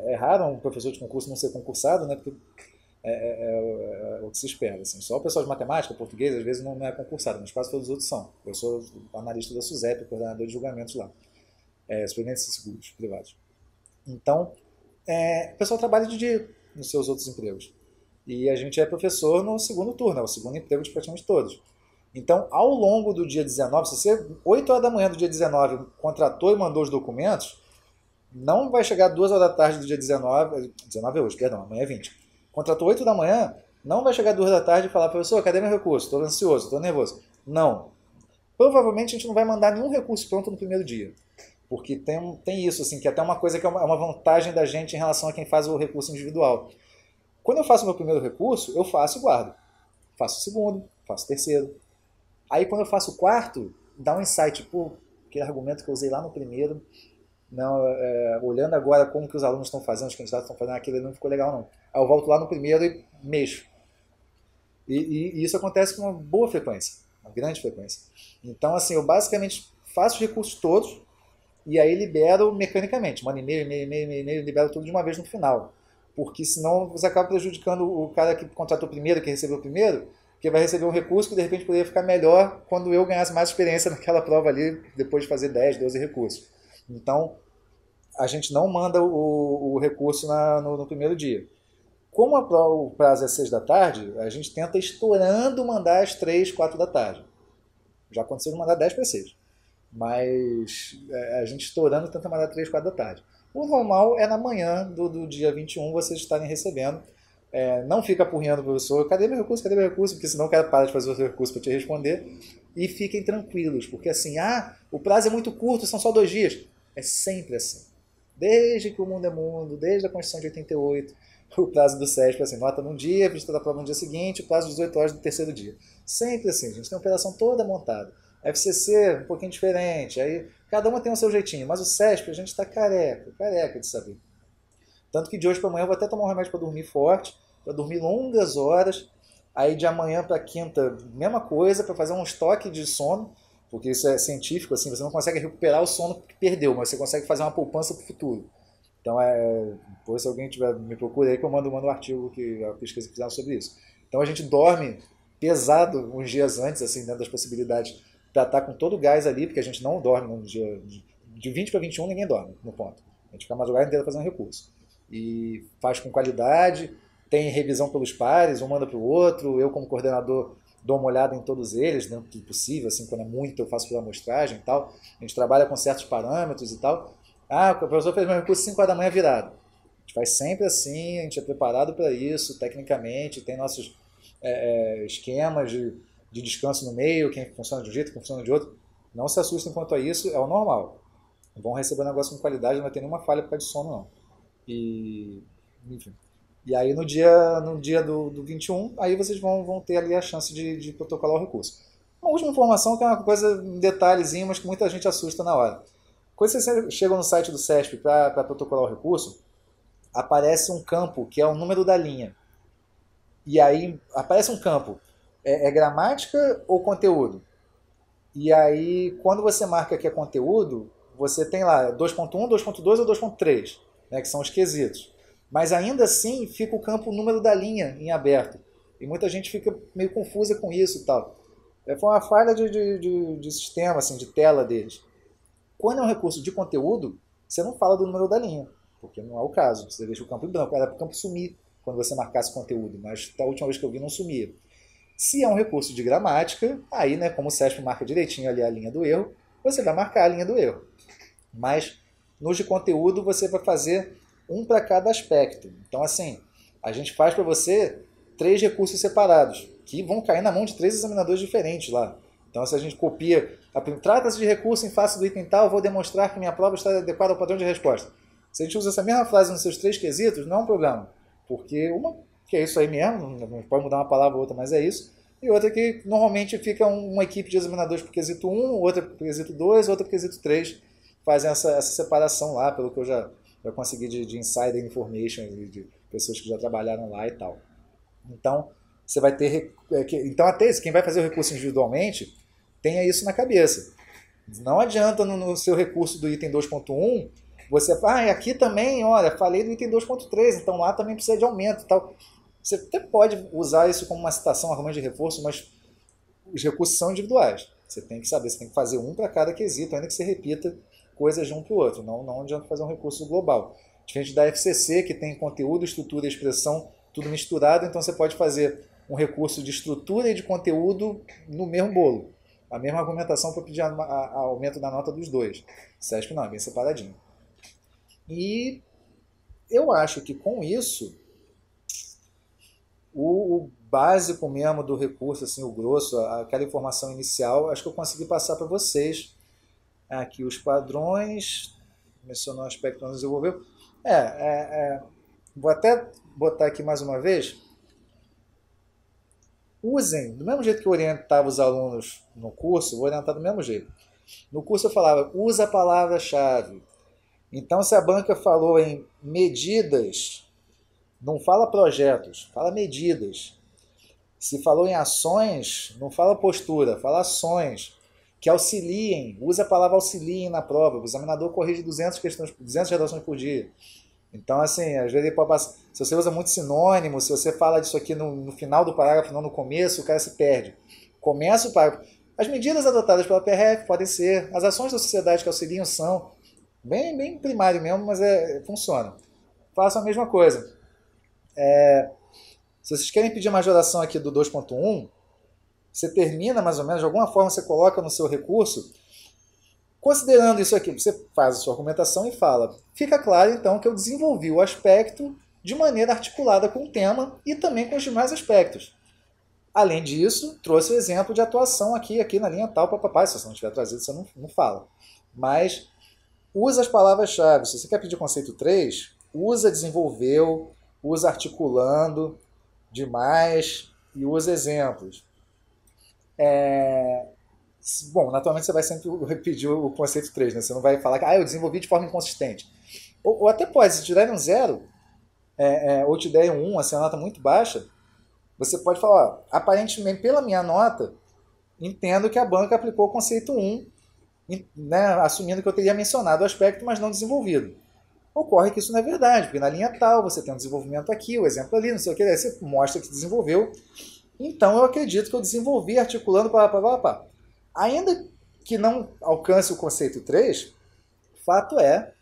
É raro um professor de concurso não ser concursado, né, porque é o que se espera. Assim. Só o pessoal de matemática, português, às vezes não é concursado, mas quase todos os outros são. Eu sou analista da SUSEP, coordenador de julgamentos lá. Superintendentes de seguros privados. Então, o pessoal trabalha de dia nos seus outros empregos. E a gente é professor no segundo turno, é o segundo emprego de praticamente todos. Então, ao longo do dia 19, se você 8 horas da manhã do dia 19 contratou e mandou os documentos, não vai chegar 2 horas da tarde do dia 19, 19 é hoje, perdão, amanhã é 20. Contratou 8 da manhã, não vai chegar 2 da tarde e falar, professor, cadê meu recurso? Estou ansioso, estou nervoso. Não. Provavelmente a gente não vai mandar nenhum recurso pronto no primeiro dia. Porque tem isso, assim, que é até uma coisa que é uma vantagem da gente em relação a quem faz o recurso individual. Quando eu faço meu primeiro recurso, eu faço e guardo. Faço o segundo, faço o terceiro. Aí quando eu faço o quarto, dá um insight, pô, aquele argumento que eu usei lá no primeiro, não, olhando agora como que os alunos estão fazendo, os candidatos estão fazendo, aquilo não ficou legal não. Aí eu volto lá no primeiro e mexo. E isso acontece com uma boa frequência, uma grande frequência. Então, assim, eu basicamente faço os recursos todos e aí libero mecanicamente. Mando e-mail, libero tudo de uma vez no final. Porque senão você acaba prejudicando o cara que contratou primeiro, que recebeu primeiro, que vai receber um recurso que de repente poderia ficar melhor quando eu ganhasse mais experiência naquela prova ali, depois de fazer 10, 12 recursos. Então, a gente não manda o recurso no primeiro dia. Como o prazo é 6 da tarde, a gente tenta estourando mandar às 3, 4 da tarde. Já aconteceu de mandar 10 para 6. Mas a gente estourando tenta mandar 3, 4 da tarde. O normal é na manhã do dia 21 vocês estarem recebendo. Não fica apurrinhando o professor, cadê meu recurso, cadê meu recurso? Porque senão o cara para de fazer o seu recurso para te responder. E fiquem tranquilos, porque assim, o prazo é muito curto, são só 2 dias. É sempre assim. Desde que o mundo é mundo, desde a Constituição de 88, o prazo do SESP é assim, nota num dia, vista da prova no dia seguinte, o prazo de 18 horas do terceiro dia. Sempre assim, a gente tem a operação toda montada. A FCC, um pouquinho diferente, aí cada uma tem o seu jeitinho, mas o SESP a gente está careca de saber. Tanto que de hoje para amanhã eu vou até tomar um remédio para dormir forte, para dormir longas horas. Aí de amanhã para quinta, mesma coisa, para fazer um estoque de sono, porque isso é científico, assim, você não consegue recuperar o sono que perdeu, mas você consegue fazer uma poupança para o futuro. Então, depois se alguém tiver, me procura aí que eu mando um artigo, a pesquisa que fizeram sobre isso. Então a gente dorme pesado uns dias antes, assim, dentro das possibilidades, para estar com todo o gás ali, porque a gente não dorme no dia de 20 para 21, ninguém dorme, no ponto. A gente fica a madrugada inteira fazendo recurso. E faz com qualidade, tem revisão pelos pares, um manda para o outro, eu como coordenador dou uma olhada em todos eles, dentro do possível, assim, quando é muito eu faço pela amostragem e tal. A gente trabalha com certos parâmetros e tal. Ah, o professor fez meu recurso 5 horas da manhã virado. A gente faz sempre assim, a gente é preparado para isso, tecnicamente, tem nossos esquemas de descanso no meio, quem funciona de um jeito, quem funciona de outro. Não se assustem quanto a isso, é o normal. Vão receber um negócio com qualidade, não vai ter nenhuma falha por causa de sono, não. E, enfim. E aí no dia do 21, aí vocês vão ter ali a chance de protocolar o recurso. Uma última informação que é uma coisa, um detalhezinho, mas que muita gente assusta na hora. Quando você chega no site do CESP para protocolar o recurso, aparece um campo que é o número da linha. E aí aparece um campo, é gramática ou conteúdo? E aí, quando você marca que é conteúdo, você tem lá 2.1, 2.2 ou 2.3, né, que são os quesitos. Mas ainda assim fica o campo número da linha em aberto. E muita gente fica meio confusa com isso e tal. Foi uma falha de sistema, assim, de tela deles. Quando é um recurso de conteúdo, você não fala do número da linha, porque não é o caso. Você deixa o campo em branco. Era para o campo sumir quando você marcasse conteúdo, mas da última vez que eu vi não sumia. Se é um recurso de gramática, aí, né, como o CESP marca direitinho ali a linha do erro, você vai marcar a linha do erro. Mas nos de conteúdo você vai fazer um para cada aspecto. Então, assim, a gente faz para você 3 recursos separados, que vão cair na mão de 3 examinadores diferentes lá. Então, se a gente copia, trata-se de recurso em face do item tal, vou demonstrar que minha prova está adequada ao padrão de resposta. Se a gente usa essa mesma frase nos seus 3 quesitos, não é um problema. Porque uma, que é isso aí mesmo, não pode mudar uma palavra ou outra, mas é isso. E outra que normalmente fica uma equipe de examinadores para o quesito 1, outra para o quesito 2, outra para o quesito 3. Fazem essa separação lá, pelo que eu já consegui de insider information, de pessoas que já trabalharam lá e tal. Então, você vai ter... Então, até isso, quem vai fazer o recurso individualmente, tenha isso na cabeça. Não adianta no seu recurso do item 2.1, você fala, aqui também, olha, falei do item 2.3, então lá também precisa de aumento e tal. Você até pode usar isso como uma citação, argumento de reforço, mas os recursos são individuais. Você tem que saber, você tem que fazer um para cada quesito, ainda que você repita coisas de um para o outro. Não adianta fazer um recurso global. Diferente da FCC, que tem conteúdo, estrutura e expressão, tudo misturado, então você pode fazer um recurso de estrutura e de conteúdo no mesmo bolo. A mesma argumentação para pedir aumento da nota dos dois. CESP não, é bem separadinho. E eu acho que com isso, o básico mesmo do recurso, assim, o grosso, aquela informação inicial, acho que eu consegui passar para vocês. Aqui os padrões, mencionou o aspecto que nós desenvolveu. Vou até botar aqui mais uma vez. Usem, do mesmo jeito que eu orientava os alunos no curso, vou orientar do mesmo jeito. No curso eu falava, usa a palavra-chave. Então, se a banca falou em medidas, não fala projetos, fala medidas. Se falou em ações, não fala postura, fala ações. Que auxiliem, usa a palavra auxiliem na prova. O examinador corrige 200 questões, 200 redações por dia. Então, assim, às vezes ele pode passar, se você usa muito sinônimo, se você fala disso aqui no final do parágrafo, não no começo, o cara se perde. Começa o parágrafo. As medidas adotadas pela PRF podem ser, as ações da sociedade que auxiliam são, bem primário mesmo, mas funciona. Façam a mesma coisa. Se vocês querem pedir majoração aqui do 2.1, você termina mais ou menos, de alguma forma você coloca no seu recurso, considerando isso aqui, você faz a sua argumentação e fala, fica claro então que eu desenvolvi o aspecto de maneira articulada com o tema e também com os demais aspectos. Além disso, trouxe o exemplo de atuação aqui na linha tal, papapá, se você não tiver trazido, você não fala. Mas usa as palavras-chave. Se você quer pedir conceito 3, usa desenvolveu, usa articulando demais e usa exemplos. Bom, naturalmente você vai sempre repetir o conceito 3, né? Você não vai falar que eu desenvolvi de forma inconsistente. Ou até pode, se tirarem um 0, ou te der um 1, assim, uma nota muito baixa, você pode falar, ó, aparentemente, pela minha nota, entendo que a banca aplicou o conceito 1, né, assumindo que eu teria mencionado o aspecto, mas não desenvolvido. Ocorre que isso não é verdade, porque na linha tal você tem um desenvolvimento aqui, o exemplo ali, não sei o que, aí você mostra que desenvolveu. Então eu acredito que eu desenvolvi articulando pá. Ainda que não alcance o conceito 3, fato é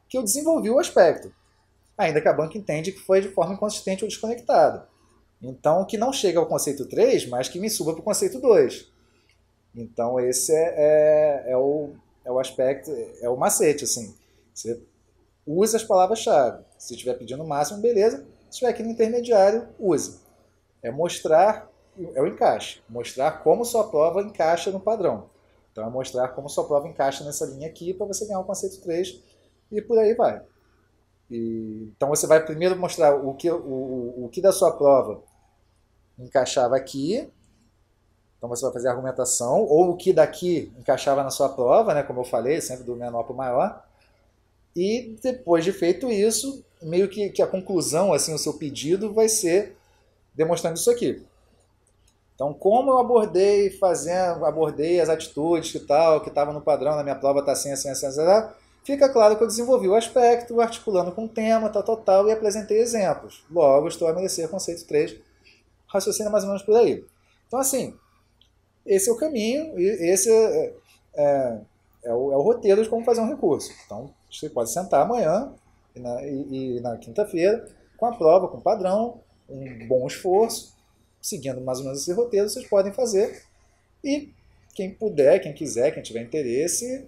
que eu desenvolvi o aspecto, ainda que a banca entende que foi de forma inconsistente ou desconectada. Então, que não chega ao conceito 3, mas que me suba para o conceito 2. Então, esse é o aspecto, é o macete, assim. Você usa as palavras-chave. Se estiver pedindo o máximo, beleza. Se estiver aqui no intermediário, use. É mostrar, é o encaixe. Mostrar como sua prova encaixa no padrão. Então, é mostrar como sua prova encaixa nessa linha aqui para você ganhar o conceito 3 e por aí vai. Então, você vai primeiro mostrar o que da sua prova encaixava aqui. Então, você vai fazer a argumentação, ou o que daqui encaixava na sua prova, né, como eu falei, sempre do menor para o maior. E depois de feito isso, meio que a conclusão, assim, o seu pedido vai ser demonstrando isso aqui. Então, como eu abordei as atitudes que tal, que estava no padrão na minha prova, está assim, fica claro que eu desenvolvi o aspecto, articulando com o tema, tal, e apresentei exemplos. Logo, estou a merecer conceito 3, raciocínio mais ou menos por aí. Então, assim, esse é o caminho, esse é o roteiro de como fazer um recurso. Então, você pode sentar amanhã e na quinta-feira, com a prova, com o padrão, um bom esforço, seguindo mais ou menos esse roteiro, vocês podem fazer. E quem puder, quem quiser, quem tiver interesse,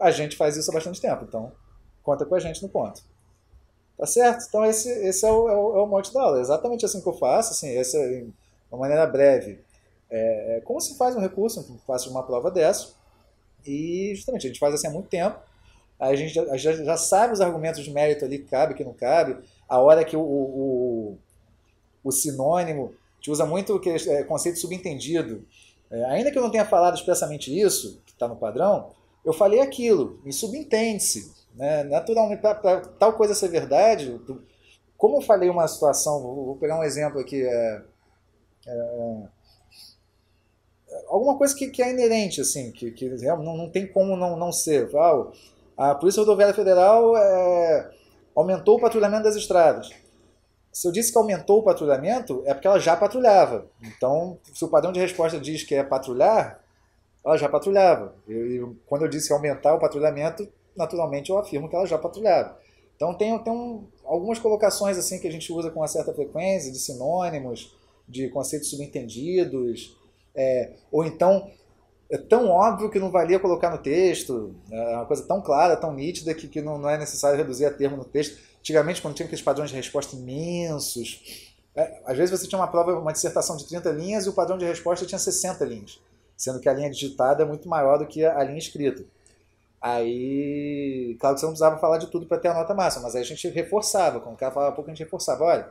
a gente faz isso há bastante tempo. Então, conta com a gente no ponto. Tá certo? Então, esse é o mote da aula. É exatamente assim que eu faço. Assim, essa é uma maneira breve. Como se faz um recurso, faço uma prova dessa. E justamente a gente faz assim há muito tempo. Aí a gente já sabe os argumentos de mérito ali, que cabe, que não cabe. A hora que o sinônimo, te usa muito o conceito subentendido. Ainda que eu não tenha falado expressamente isso, que está no padrão, eu falei aquilo, e subentende-se. Né? Naturalmente, para tal coisa ser verdade, como eu falei uma situação, vou pegar um exemplo aqui, alguma coisa que é inerente, assim, que não tem como não ser. A Polícia Rodoviária Federal aumentou o patrulhamento das estradas. Se eu disse que aumentou o patrulhamento, é porque ela já patrulhava. Então, se o padrão de resposta diz que é patrulhar, ela já patrulhava. Quando eu disse aumentar o patrulhamento, naturalmente eu afirmo que ela já patrulhava. Então, tem algumas colocações assim que a gente usa com uma certa frequência, de sinônimos, de conceitos subentendidos, ou então é tão óbvio que não valia colocar no texto, é uma coisa tão clara, tão nítida, que não é necessário reduzir a termo no texto. Antigamente, quando tinha aqueles padrões de resposta imensos, às vezes você tinha uma prova, uma dissertação de 30 linhas e o padrão de resposta tinha 60 linhas, sendo que a linha digitada é muito maior do que a linha escrita. Aí, claro que você não precisava falar de tudo para ter a nota máxima, mas aí a gente reforçava, quando o cara falava pouco, a gente reforçava, olha,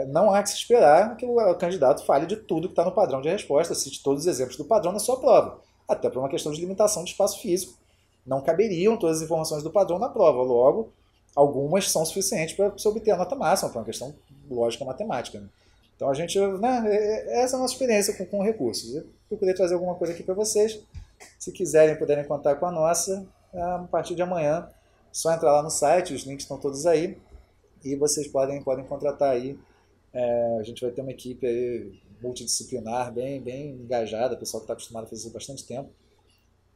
não há que se esperar que o candidato fale de tudo que está no padrão de resposta, cite todos os exemplos do padrão na sua prova, até por uma questão de limitação de espaço físico. Não caberiam todas as informações do padrão na prova, logo, algumas são suficientes para você obter a nota máxima, por uma questão lógica matemática. Né? Então a gente, né, essa é a nossa experiência com recursos. Eu procurei trazer alguma coisa aqui para vocês. Se quiserem, puderem contar com a nossa, a partir de amanhã, só entrar lá no site, os links estão todos aí, e vocês podem contratar aí. A gente vai ter uma equipe aí multidisciplinar, bem engajada, pessoal que está acostumado a fazer isso há bastante tempo,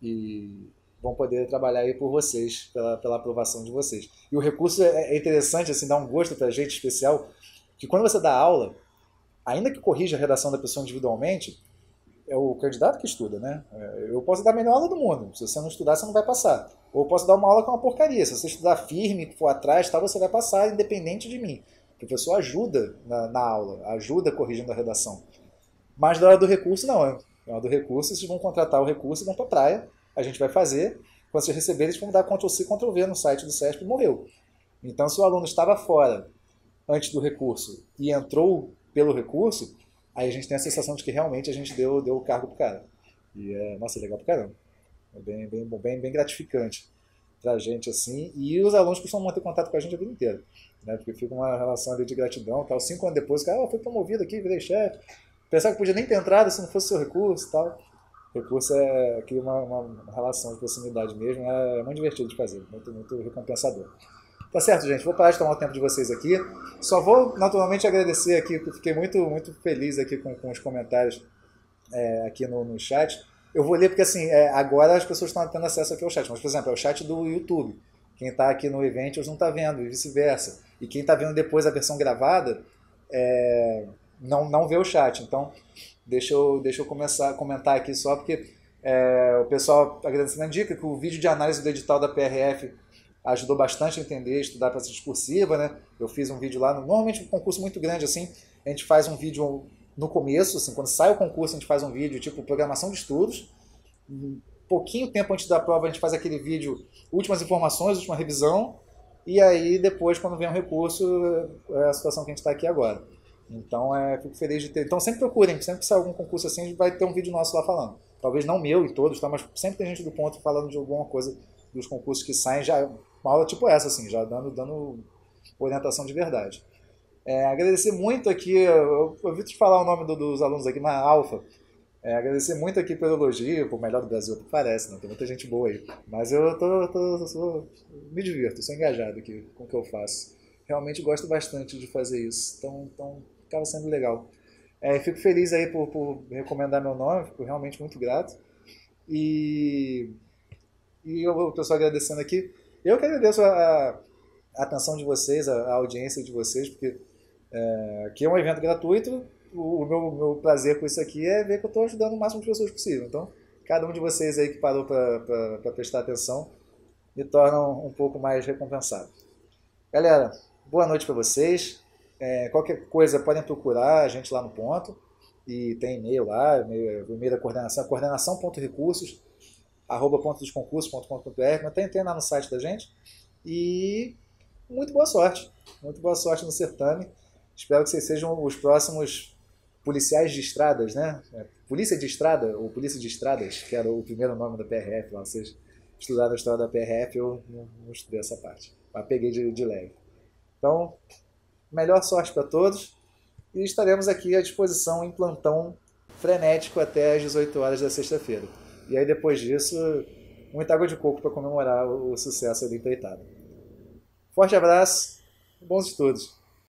e vão poder trabalhar aí por vocês, pela aprovação de vocês. E o recurso é interessante, assim, dá um gosto para a gente especial, que quando você dá aula, ainda que corrija a redação da pessoa individualmente, é o candidato que estuda, né? Eu posso dar a melhor aula do mundo. Se você não estudar, você não vai passar. Ou eu posso dar uma aula que é uma porcaria. Se você estudar firme, for atrás, tal, você vai passar, independente de mim. O professor ajuda na aula, ajuda corrigindo a redação. Mas na hora do recurso, não. Na hora do recurso, vocês vão contratar o recurso e vão para a praia. A gente vai fazer. Quando vocês receberem, eles vão dar Ctrl+C, Ctrl+V no site do CESP e morreu. Então, se o aluno estava fora antes do recurso e entrou pelo recurso, aí a gente tem a sensação de que realmente a gente deu o cargo pro cara. E nossa, é legal pro caramba. É bem gratificante pra gente, assim. E os alunos costumam manter contato com a gente a vida inteira. né? Porque fica uma relação ali de gratidão, tal. 5 anos depois, o cara, foi promovido aqui, virei chefe. Pensava que podia nem ter entrado se não fosse seu recurso e tal. Recurso cria uma relação de proximidade mesmo, é muito divertido de fazer, muito, muito recompensador. Tá certo, gente, vou parar de tomar o tempo de vocês aqui. Só vou naturalmente agradecer aqui, porque fiquei muito, muito feliz aqui com os comentários aqui no chat. Eu vou ler porque assim, agora as pessoas estão tendo acesso aqui ao chat, mas por exemplo, é o chat do YouTube. Quem está aqui no Eventos não está vendo, e vice-versa. E quem está vendo depois a versão gravada não vê o chat. Então, deixa eu começar a comentar aqui só porque o pessoal agradecendo a dica que o vídeo de análise do edital da PRF ajudou bastante a entender, estudar para ser discursiva, né? Eu fiz um vídeo lá, normalmente um concurso muito grande assim, a gente faz um vídeo no começo, assim, quando sai o concurso a gente faz um vídeo tipo programação de estudos, um pouquinho tempo antes da prova a gente faz aquele vídeo últimas informações, última revisão, e aí depois quando vem o recurso é a situação que a gente está aqui agora. Então, fico feliz de ter. Então, sempre procurem, sempre que sair algum concurso assim, a gente vai ter um vídeo nosso lá falando. Talvez não meu e todos, tá? Mas sempre tem gente do ponto falando de alguma coisa dos concursos que saem, já uma aula tipo essa, assim, já dando orientação de verdade. Agradecer muito aqui, eu ouvi te falar o nome dos alunos aqui, na Alfa. Agradecer muito aqui pelo elogio, por melhor do Brasil, parece, né? Tem muita gente boa aí. Mas eu me divirto, sou engajado aqui com o que eu faço. Realmente gosto bastante de fazer isso. Então acaba sendo legal. Fico feliz aí por recomendar meu nome, fico realmente muito grato. E o pessoal agradecendo aqui. Eu que agradeço a atenção de vocês, a audiência de vocês, porque aqui é um evento gratuito. O meu prazer com isso aqui é ver que eu estou ajudando o máximo de pessoas possível. Então, cada um de vocês aí que parou para prestar atenção me torna um pouco mais recompensado. Galera, boa noite para vocês. Qualquer coisa podem procurar a gente lá no ponto. E tem e-mail lá, e-mail da coordenação, coordenação.recursos@pontodosconcursos.com.br, mas tem lá no site da gente. E muito boa sorte no certame. Espero que vocês sejam os próximos policiais de estradas, né? Polícia de Estrada, ou Polícia de Estradas, que era o primeiro nome da PRF lá. Vocês estudaram a história da PRF, eu não estudei essa parte, mas peguei de leve. Então, melhor sorte para todos e estaremos aqui à disposição em plantão frenético até às 18 horas da sexta-feira. E aí depois disso, muita água de coco para comemorar o sucesso da empreitada. Forte abraço, bons estudos!